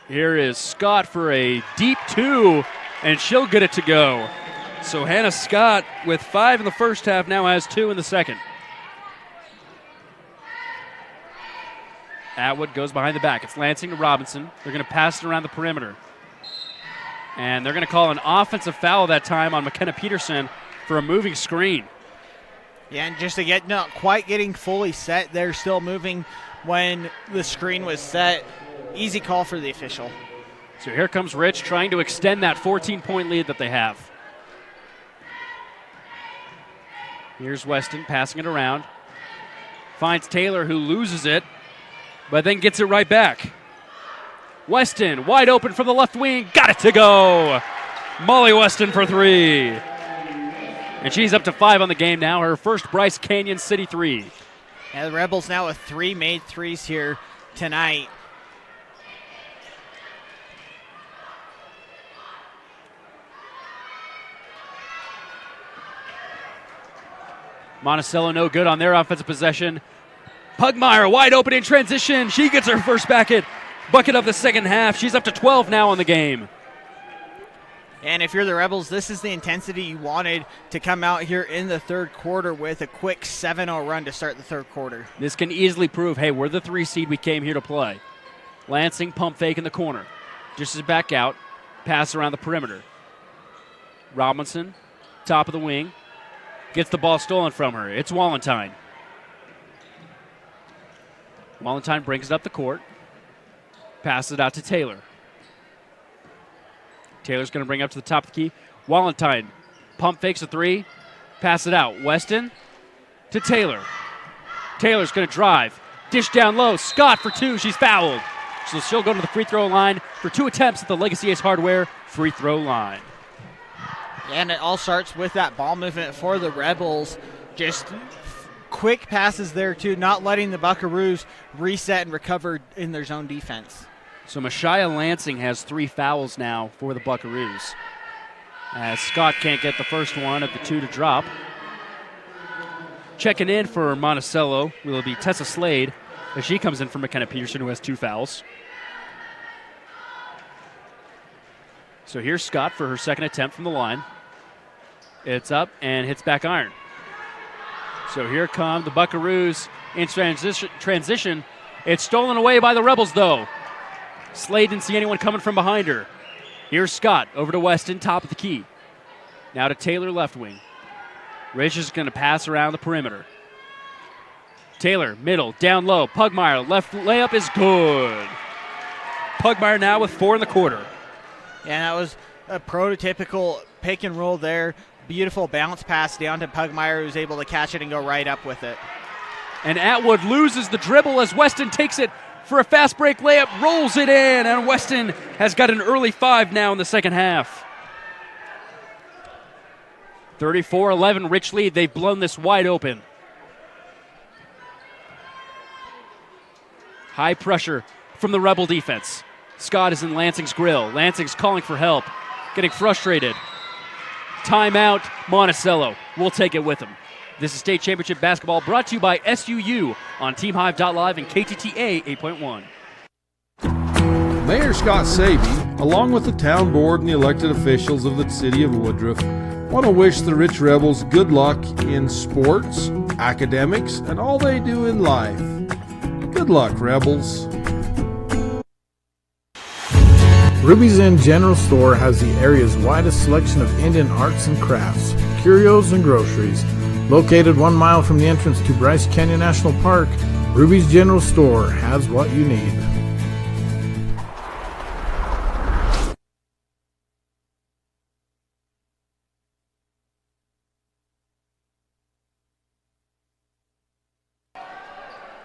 here is Scott for a deep two, and she'll get it to go. So Hannah Scott, with 5 in the first half, now has 2 in the second. Atwood goes behind the back. It's Lansing to Robinson. They're going to pass it around the perimeter. And they're going to call an offensive foul that time on McKenna Peterson for a moving screen. Yeah, and just to get not quite getting fully set, they're still moving when the screen was set. Easy call for the official. So here comes Rich trying to extend that 14-point lead that they have. Here's Weston passing it around. Finds Taylor, who loses it, but then gets it right back. Weston wide open from the left wing. Got it to go. Molly Weston for 3. And she's up to 5 on the game now. Her first Bryce Canyon City 3. Yeah, the Rebels now with 3 made threes here tonight. Monticello no good on their offensive possession. Pugmire wide open in transition. She gets her first bucket of the second half. She's up to 12 now on the game. And if you're the Rebels, this is the intensity you wanted to come out here in the third quarter with a quick 7-0 run to start the third quarter. This can easily prove, hey, we're the 3 seed we came here to play. Lansing pump fake in the corner. Dishes back out. Pass around the perimeter. Robinson, top of the wing. Gets the ball stolen from her. It's Wallentine. Wallentine brings it up the court. Passes it out to Taylor. Taylor's going to bring it up to the top of the key. Wallentine pump fakes a 3. Pass it out. Weston to Taylor. Taylor's going to drive. Dish down low. Scott for 2. She's fouled. So she'll go to the free throw line for 2 attempts at the Legacy Ace Hardware free throw line. And it all starts with that ball movement for the Rebels. Just quick passes there, too, not letting the Buckaroos reset and recover in their zone defense. So Mashia Lansing has 3 fouls now for the Buckaroos, as Scott can't get the first one of the 2 to drop. Checking in for Monticello will be Tessa Slade. as she comes in for McKenna Peterson, who has 2 fouls. So here's Scott for her second attempt from the line. It's up and hits back iron. So here come the Buckaroos in transition. It's stolen away by the Rebels, though. Slade didn't see anyone coming from behind her. Here's Scott over to Weston, top of the key. Now to Taylor, left wing. Rich is going to pass around the perimeter. Taylor, middle, down low. Pugmire, left layup is good. Pugmire now with 4 in the quarter. Yeah, that was a prototypical pick and roll there. Beautiful bounce pass down to Pugmire, who's able to catch it and go right up with it. And Atwood loses the dribble as Weston takes it for a fast break layup, rolls it in, and Weston has got an early 5 now in the second half. 34-11, Rich lead. They've blown this wide open. High pressure from the Rebel defense. Scott is in Lansing's grill. Lansing's calling for help, getting frustrated. Timeout, Monticello. We'll take it with him. This is State Championship Basketball brought to you by SUU on TeamHive.live and KTTA 8.1. Mayor Scott Sabie, along with the town board and the elected officials of the city of Woodruff, want to wish the Rich Rebels good luck in sports, academics, and all they do in life. Good luck, Rebels. Ruby's Inn General Store has the area's widest selection of Indian arts and crafts, curios, and groceries. Located 1 mile from the entrance to Bryce Canyon National Park, Ruby's General Store has what you need.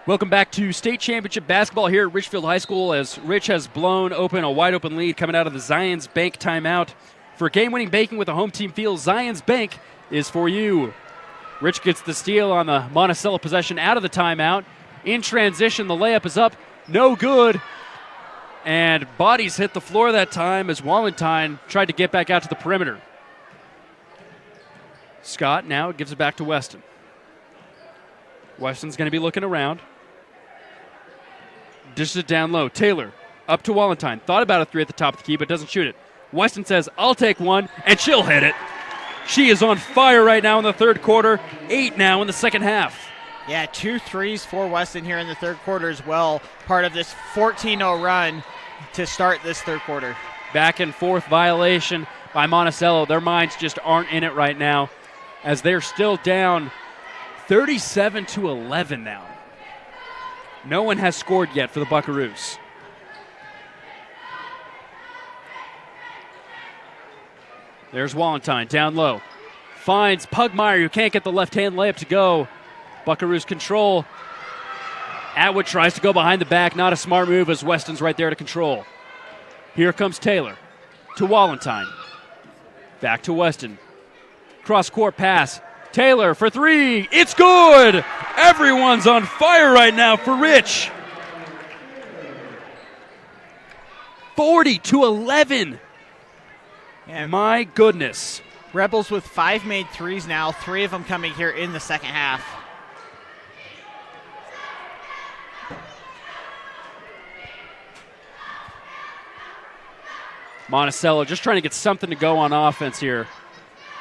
Welcome back to State Championship Basketball here at Richfield High School as Rich has blown open a wide open lead coming out of the Zions Bank timeout. For game-winning banking with a home team feel, Zions Bank is for you. Rich gets the steal on the Monticello possession out of the timeout. In transition, the layup is up, no good. And bodies hit the floor that time as Wallentine tried to get back out to the perimeter. Scott now gives it back to Weston. Weston's going to be looking around. Dishes it down low. Taylor up to Wallentine. Thought about a 3 at the top of the key, but doesn't shoot it. Weston says, I'll take one, and she'll hit it. She is on fire right now in the third quarter. 8 now in the second half. Yeah, 2 threes for Weston here in the third quarter as well. Part of this 14-0 run to start this third quarter. Back and forth violation by Monticello. Their minds just aren't in it right now as they're still down 37-11 now. No one has scored yet for the Buckaroos. There's Wallentine down low. Finds Pugmire, who can't get the left-hand layup to go. Buckaroos control. Atwood tries to go behind the back. Not a smart move as Weston's right there to control. Here comes Taylor to Wallentine. Back to Weston. Cross-court pass. Taylor for 3. It's good! Everyone's on fire right now for Rich. 40-11. Yeah. My goodness. Rebels with 5 made threes now, 3 of them coming here in the second half. Monticello just trying to get something to go on offense here.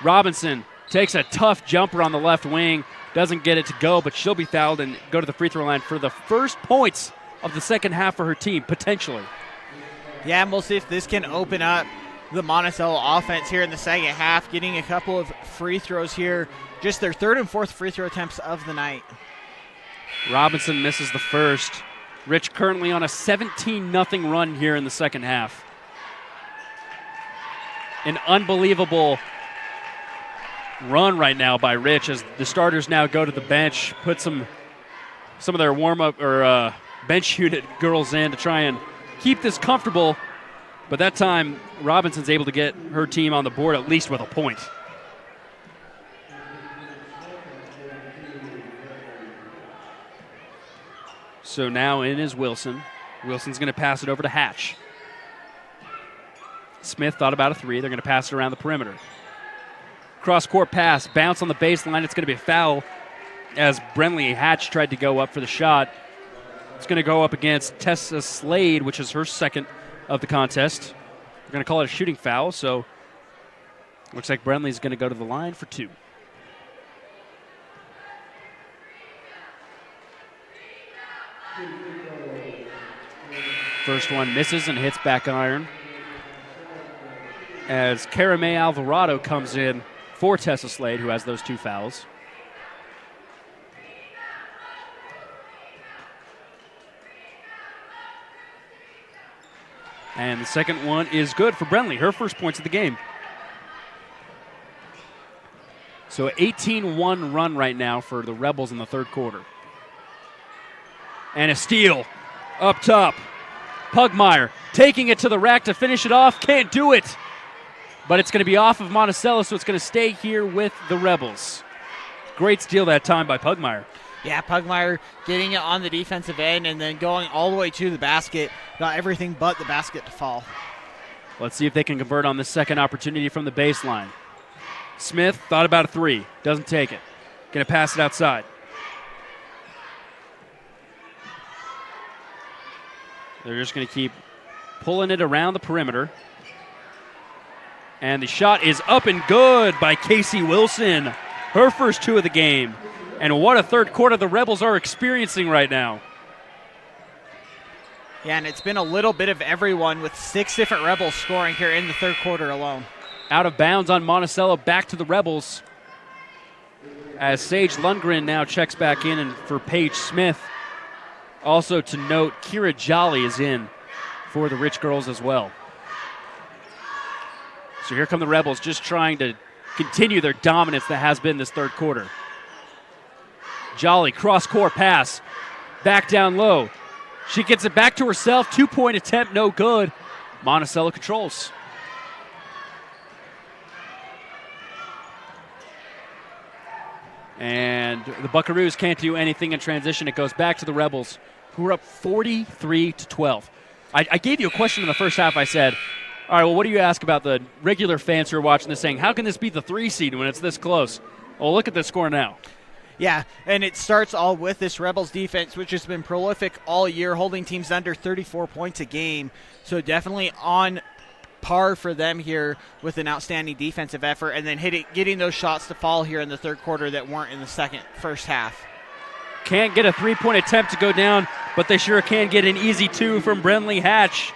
Robinson takes a tough jumper on the left wing. Doesn't get it to go, but she'll be fouled and go to the free throw line for the first points of the second half for her team, potentially. Yeah, and we'll see if this can open up the Monticello offense here in the second half, getting a couple of free throws here. Just their 3rd and 4th free throw attempts of the night. Robinson misses the first. Rich currently on a 17-0 run here in the second half. An unbelievable run right now by Rich as the starters now go to the bench, put some of their warm-up or bench unit girls in to try and keep this comfortable. But that time, Robinson's able to get her team on the board at least with a point. So now in is Wilson. Wilson's going to pass it over to Hatch. Smith thought about a 3. They're going to pass it around the perimeter. Cross-court pass, bounce on the baseline. It's going to be a foul as Brenly Hatch tried to go up for the shot. It's going to go up against Tessa Slade, which is her second of the contest. We're going to call it a shooting foul, so looks like Brenly's going to go to the line for 2. First one misses and hits back iron. As Caramay Alvarado comes in for Tessa Slade, who has those 2 fouls. And the second one is good for Brenly, her first points of the game. So 18-1 run right now for the Rebels in the third quarter. And a steal up top. Pugmire taking it to the rack to finish it off. Can't do it. But it's going to be off of Monticello, so it's going to stay here with the Rebels. Great steal that time by Pugmire. Yeah, Pugmire getting it on the defensive end and then going all the way to the basket. Got everything but the basket to fall. Let's see if they can convert on this second opportunity from the baseline. Smith thought about a 3. Doesn't take it. Going to pass it outside. They're just going to keep pulling it around the perimeter. And the shot is up and good by Casey Wilson. Her first 2 of the game. And what a third quarter the Rebels are experiencing right now. Yeah, and it's been a little bit of everyone with 6 different Rebels scoring here in the third quarter alone. Out of bounds on Monticello, back to the Rebels. As Sage Lundgren now checks back in and for Paige Smith. Also to note, Kira Jolly is in for the Rich Girls as well. So here come the Rebels just trying to continue their dominance that has been this third quarter. Jolly, cross-court pass, back down low. She gets it back to herself, 2-point attempt, no good. Monticello controls. And the Buckaroos can't do anything in transition. It goes back to the Rebels, who are up 43-12. I gave you a question in the first half. I said, all right, well, what do you ask about the regular fans who are watching this saying, how can this be the 3 seed when it's this close? Well, look at the score now. Yeah, and it starts all with this Rebels defense, which has been prolific all year, holding teams under 34 points a game. So definitely on par for them here with an outstanding defensive effort, and then getting those shots to fall here in the third quarter that weren't in the first half. Can't get a 3-point attempt to go down, but they sure can get an easy 2 from Brenly Hatch.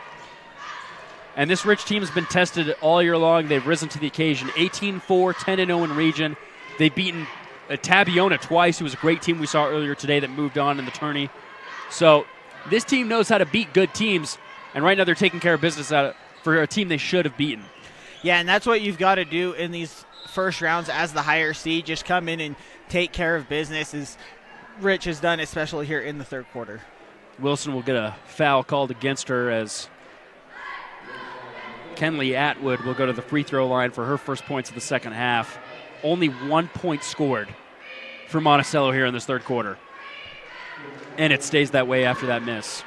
And this Rich team has been tested all year long. They've risen to the occasion. 18-4, 10-0 in region. They've beaten Tabiona twice, who was a great team we saw earlier today that moved on in the tourney. So this team knows how to beat good teams, and right now they're taking care of business for a team they should have beaten. Yeah, and that's what you've got to do in these first rounds as the higher seed. Just come in and take care of business, as Rich has done, especially here in the third quarter. Wilson will get a foul called against her as Kenley Atwood will go to the free throw line for her first points of the second half. Only 1 point scored for Monticello here in this third quarter. And it stays that way after that miss.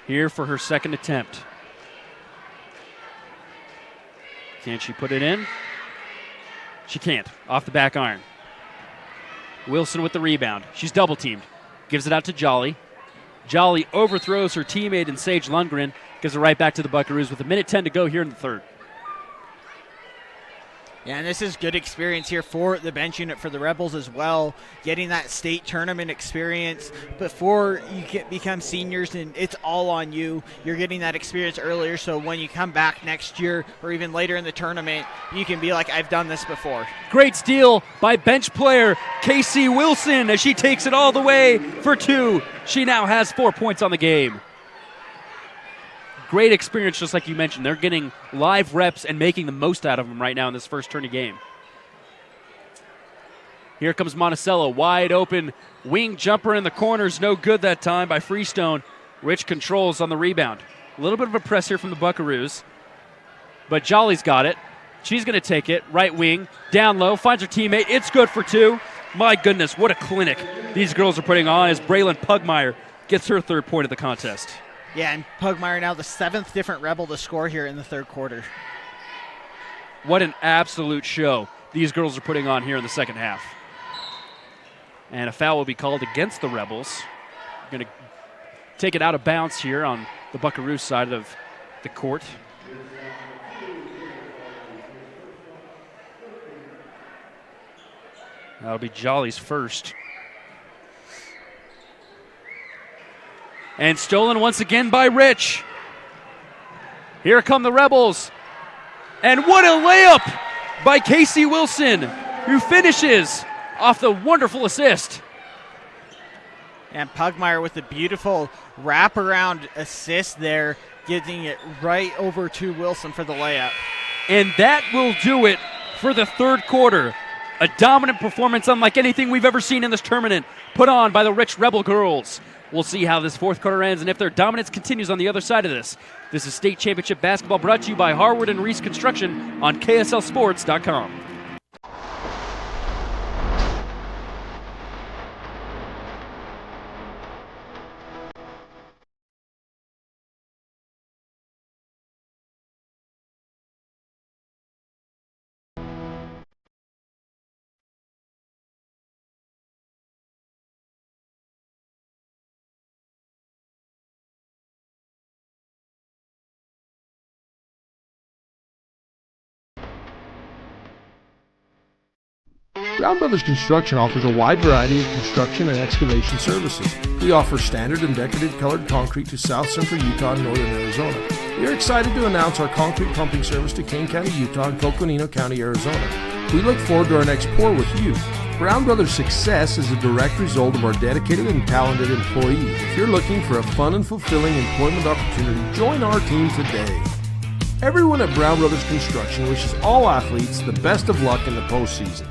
Here for her second attempt. Can she put it in? She can't. Off the back iron. Wilson with the rebound. She's double teamed. Gives it out to Jolly. Jolly overthrows her teammate in Sage Lundgren. Gives it right back to the Buckaroos with 1:10 to go here in the third. Yeah, and this is good experience here for the bench unit for the Rebels as well, getting that state tournament experience before you become seniors, and it's all on you. You're getting that experience earlier, so when you come back next year or even later in the tournament, you can be like, I've done this before. Great steal by bench player Casey Wilson as she takes it all the way for 2. She now has 4 points on the game. Great experience, just like you mentioned. They're getting live reps and making the most out of them right now in this first tourney game. Here comes Monticello, wide open. Wing jumper in the corners, no good that time by Freestone. Rich controls on the rebound. A little bit of a press here from the Buckaroos, but Jolly's got it. She's going to take it, right wing, down low, finds her teammate. It's good for 2. My goodness, what a clinic these girls are putting on as Braylon Pugmire gets her third point of the contest. Yeah, and Pugmire now the 7th different Rebel to score here in the third quarter. What an absolute show. these girls are putting on here in the second half. And a foul will be called against the Rebels. Going to take it out of bounds here on the Buckaroos side of the court. That'll be Jolly's first. And stolen once again by Rich. Here come the Rebels. And what a layup by Casey Wilson, who finishes off the wonderful assist. And Pugmire with a beautiful wraparound assist there, getting it right over to Wilson for the layup. And that will do it for the third quarter. A dominant performance unlike anything we've ever seen in this tournament, put on by the Rich Rebel girls. We'll see how this fourth quarter ends and if their dominance continues on the other side of this. This is State Championship Basketball brought to you by Harwood and Reese Construction on KSLSports.com. Brown Brothers Construction offers a wide variety of construction and excavation services. We offer standard and decorative colored concrete to South Central Utah and Northern Arizona. We are excited to announce our concrete pumping service to Kane County, Utah and Coconino County, Arizona. We look forward to our next pour with you. Brown Brothers' success is a direct result of our dedicated and talented employees. If you're looking for a fun and fulfilling employment opportunity, join our team today. Everyone at Brown Brothers Construction wishes all athletes the best of luck in the postseason.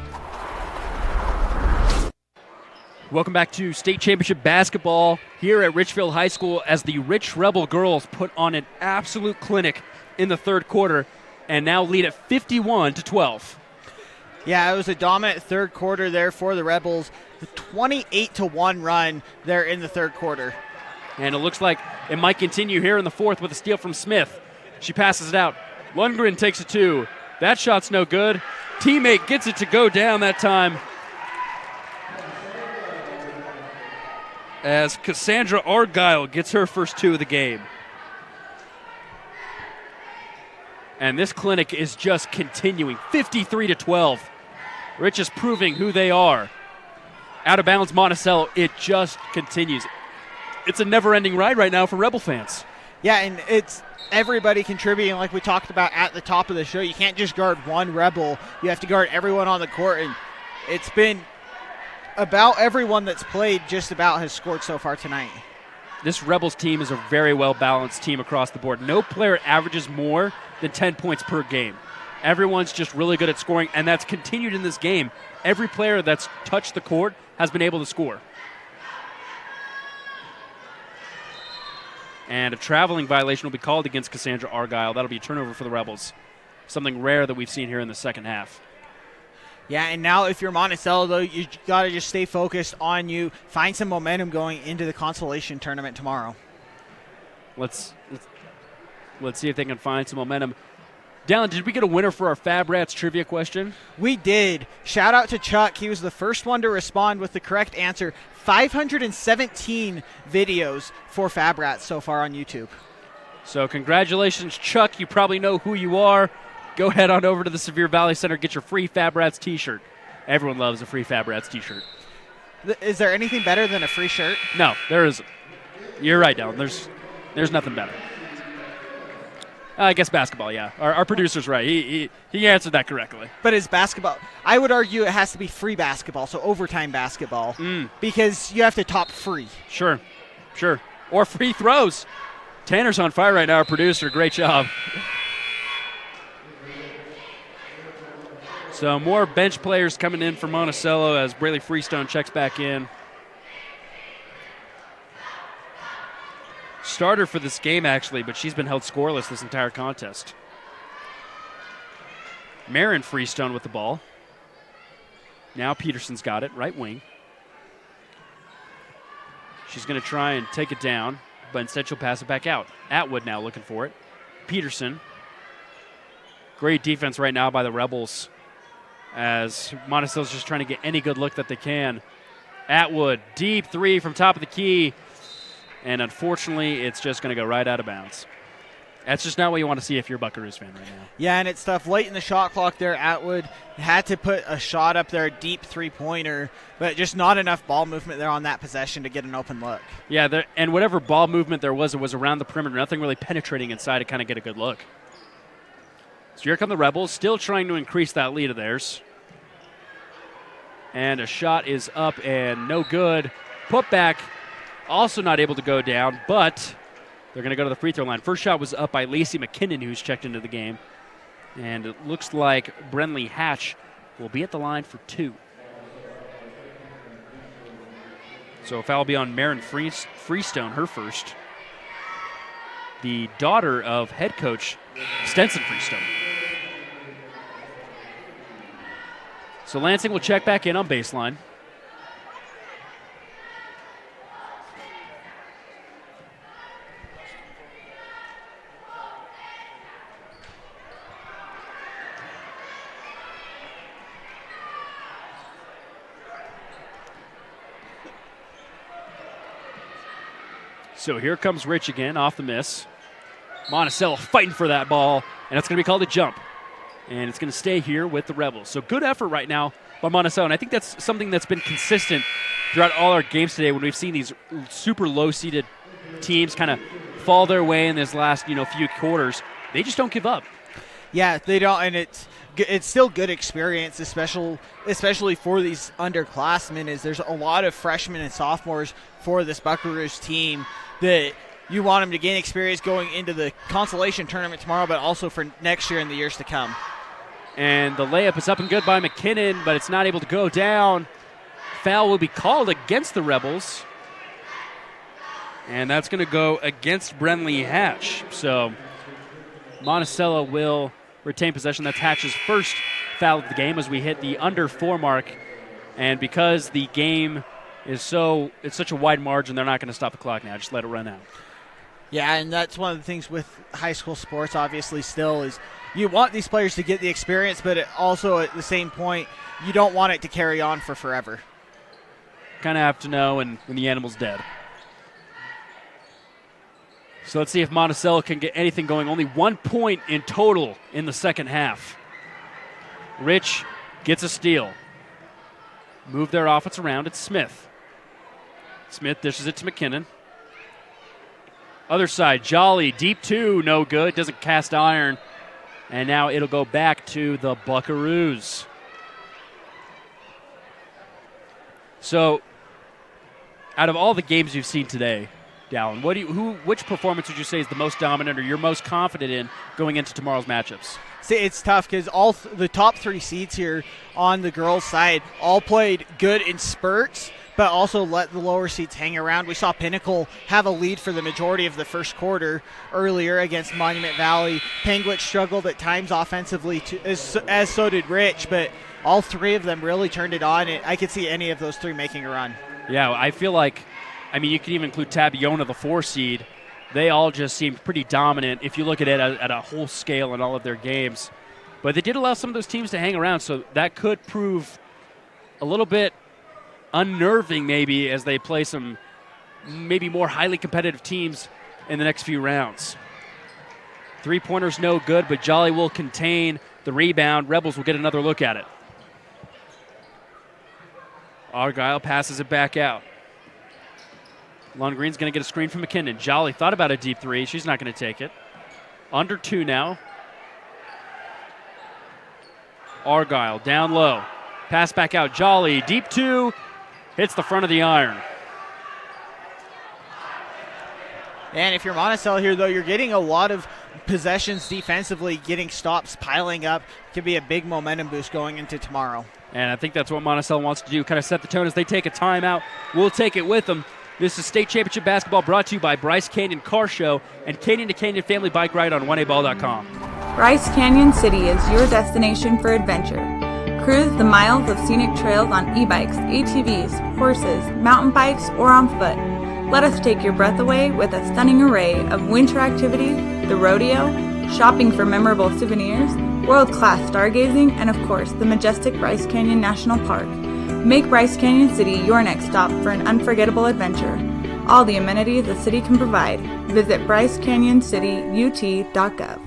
Welcome back to State Championship Basketball here at Richfield High School as the Rich Rebel girls put on an absolute clinic in the third quarter and now lead at 51-12. Yeah, it was a dominant third quarter there for the Rebels. The 28-1 run there in the third quarter. And it looks like it might continue here in the fourth with a steal from Smith. She passes it out. Lundgren takes it two. That shot's no good. Teammate gets it to go down that time. As Cassandra Argyle gets her first two of the game. And this clinic is just continuing. 53-12. Rich is proving who they are. Out of bounds Monticello, it just continues. It's a never-ending ride right now for Rebel fans. Yeah, and it's everybody contributing like we talked about at the top of the show. You can't just guard one Rebel. You have to guard everyone on the court, and it's been about everyone that's played just about has scored so far tonight. This Rebels team is a very well-balanced team across the board. No player averages more than 10 points per game. Everyone's just really good at scoring, and that's continued in this game. Every player that's touched the court has been able to score. And a traveling violation will be called against Cassandra Argyle. That'll be a turnover for the Rebels. Something rare that we've seen here in the second half. Yeah, and now if you're Monticello, though, you got to just stay focused on you. Find some momentum going into the consolation tournament tomorrow. Let's see if they can find some momentum. Dallin, did we get a winner for our Fab Rats trivia question? We did. Shout out to Chuck. He was the first one to respond with the correct answer. 517 videos for Fab Rats so far on YouTube. So congratulations, Chuck. You probably know who you are. Go head on over to the Sevier Valley Center, get your free Fab Rats t-shirt. Everyone loves a free Fab Rats t-shirt. Is there anything better than a free shirt? No, there isn't. You're right, Dallin. There's nothing better. I guess basketball, yeah. Our producer's right. He answered that correctly. But is basketball, I would argue it has to be free basketball, so overtime basketball, because you have to top free. Sure. Or free throws. Tanner's on fire right now, our producer. Great job. So more bench players coming in for Monticello as Braylee Freestone checks back in. Starter for this game, actually, but she's been held scoreless this entire contest. Marin Freestone with the ball. Now Peterson's got it, right wing. She's going to try and take it down, but instead she'll pass it back out. Atwood now looking for it. Peterson. Great defense right now by the Rebels. as Monticello's just trying to get any good look that they can. Atwood, deep three from top of the key, and unfortunately, it's just going to go right out of bounds. That's just not what you want to see if you're a Buckaroos fan right now. Yeah, and it's tough. Late in the shot clock there, Atwood had to put a shot up there, deep three-pointer, but just not enough ball movement there on that possession to get an open look. Yeah, and whatever ball movement there was, it was around the perimeter. Nothing really penetrating inside to kind of get a good look. So here come the Rebels, still trying to increase that lead of theirs. And a shot is up and no good. Put back, also not able to go down, but they're going to go to the free throw line. First shot was up by Lacey McKinnon, who's checked into the game. And it looks like Brenley Hatch will be at the line for 2. So a foul will be on Marin Freestone, her first. The daughter of head coach Stenson Freestone. So Lansing will check back in on baseline. So here comes Rich again off the miss. Monticello fighting for that ball, and it's going to be called a jump. And it's going to stay here with the Rebels. So good effort right now by Monticello, and I think that's something that's been consistent throughout all our games today when we've seen these super low-seeded teams kind of fall their way in this last few quarters. They just don't give up. Yeah, they don't, and it's still good experience, especially for these underclassmen, is there's a lot of freshmen and sophomores for this Buckaroos team that you want them to gain experience going into the consolation tournament tomorrow, but also for next year and the years to come. And the layup is up and good by McKinnon, but it's not able to go down. Foul will be called against the Rebels. And that's going to go against Brenley Hatch. So Monticello will retain possession. That's Hatch's first foul of the game as we hit the under 4 mark. And because the game is it's such a wide margin, they're not going to stop the clock now. Just let it run out. Yeah, and that's one of the things with high school sports, obviously, still is you want these players to get the experience, but also at the same point, you don't want it to carry on for forever. Kind of have to know when the animal's dead. So let's see if Monticello can get anything going. Only 1 point in total in the second half. Rich gets a steal. Move their offense around. It's Smith. Smith dishes it to McKinnon. Other side, Jolly, deep 2, no good. Doesn't cast iron. And now it'll go back to the Buckaroos. So, out of all the games you've seen today, Dallin, which performance would you say is the most dominant or you're most confident in going into tomorrow's matchups? See, it's tough because all the top 3 seeds here on the girls' side all played good in spurts, but also let the lower seeds hang around. We saw Pinnacle have a lead for the majority of the first quarter earlier against Monument Valley. Penguin struggled at times offensively, as so did Rich, but all 3 of them really turned it on, and I could see any of those 3 making a run. Yeah, I feel like, you can even include Tabiona, the 4 seed. They all just seemed pretty dominant if you look at it at a whole scale in all of their games. But they did allow some of those teams to hang around, so that could prove a little bit unnerving maybe as they play some maybe more highly competitive teams in the next few rounds. 3-pointer's no good, but Jolly will contain the rebound. Rebels will get another look at it. Argyle passes it back out. Lundgren's going to get a screen from McKinnon. Jolly thought about a deep 3. She's not going to take it. Under 2 now. Argyle down low. Pass back out. Jolly, deep 2. Hits the front of the iron. And if you're Monticello here, though, you're getting a lot of possessions defensively, getting stops piling up. Could be a big momentum boost going into tomorrow. And I think that's what Monticello wants to do, kind of set the tone as they take a timeout. We'll take it with them. This is State Championship Basketball brought to you by Bryce Canyon Car Show and Canyon to Canyon Family Bike Ride on 1aball.com. Bryce Canyon City is your destination for adventure. Cruise the miles of scenic trails on e-bikes, ATVs, horses, mountain bikes, or on foot. Let us take your breath away with a stunning array of winter activities, the rodeo, shopping for memorable souvenirs, world-class stargazing, and of course, the majestic Bryce Canyon National Park. Make Bryce Canyon City your next stop for an unforgettable adventure. All the amenities the city can provide. Visit brycecanyoncityut.gov.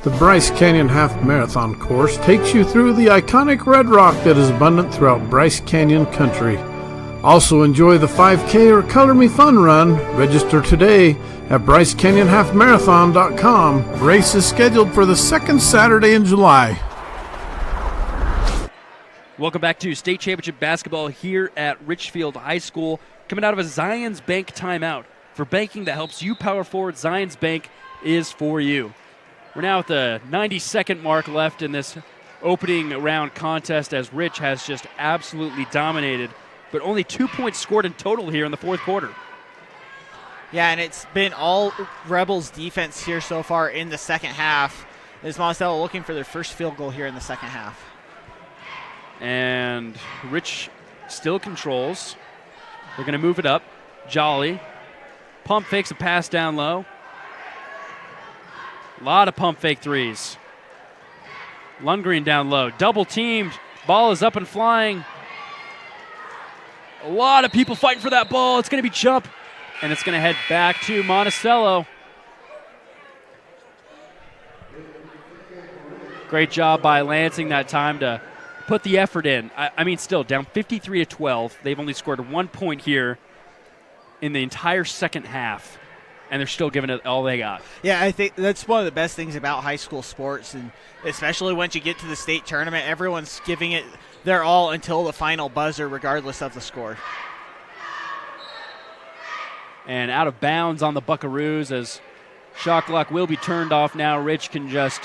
The Bryce Canyon Half Marathon course takes you through the iconic red rock that is abundant throughout Bryce Canyon country. Also enjoy the 5K or Color Me Fun run. Register today at brycecanyonhalfmarathon.com. Race is scheduled for the second Saturday in July. Welcome back to state championship basketball here at Richfield High School. Coming out of a Zions Bank timeout. For banking that helps you power forward, Zions Bank is for you. We're now at the 90-second mark left in this opening round contest as Rich has just absolutely dominated, but only 2 points scored in total here in the fourth quarter. Yeah, and it's been all Rebels defense here so far in the second half. Is Monticello looking for their first field goal here in the second half. And Rich still controls. They're going to move it up. Jolly. Pump fakes a pass down low. A lot of pump fake threes. Lundgren down low. Double teamed. Ball is up and flying. A lot of people fighting for that ball. It's going to be jump. And it's going to head back to Monticello. Great job by Lansing that time to put the effort in. I mean, still down 53-12. They've only scored 1 point here in the entire second half, and they're still giving it all they got. Yeah, I think that's one of the best things about high school sports, and especially once you get to the state tournament, everyone's giving it their all until the final buzzer, regardless of the score. And out of bounds on the Buckaroos as shot clock will be turned off now. Rich can just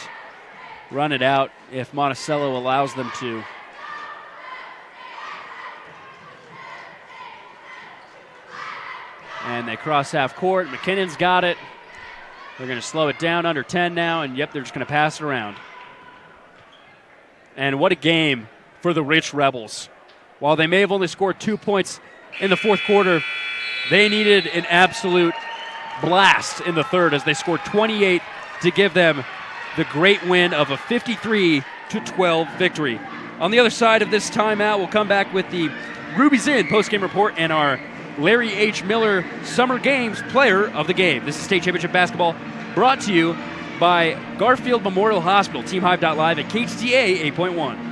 run it out if Monticello allows them to. And they cross half court. McKinnon's got it. They're going to slow it down under 10 now, and yep, they're just going to pass it around. And what a game for the Rich Rebels. While they may have only scored 2 points in the fourth quarter, they needed an absolute blast in the third as they scored 28 to give them the great win of a 53-12 victory. On the other side of this timeout, we'll come back with the Ruby's Inn postgame report and our Larry H. Miller Summer Games Player of the Game. This is State Championship Basketball brought to you by Garfield Memorial Hospital, teamhive.live at KHTA 8.1.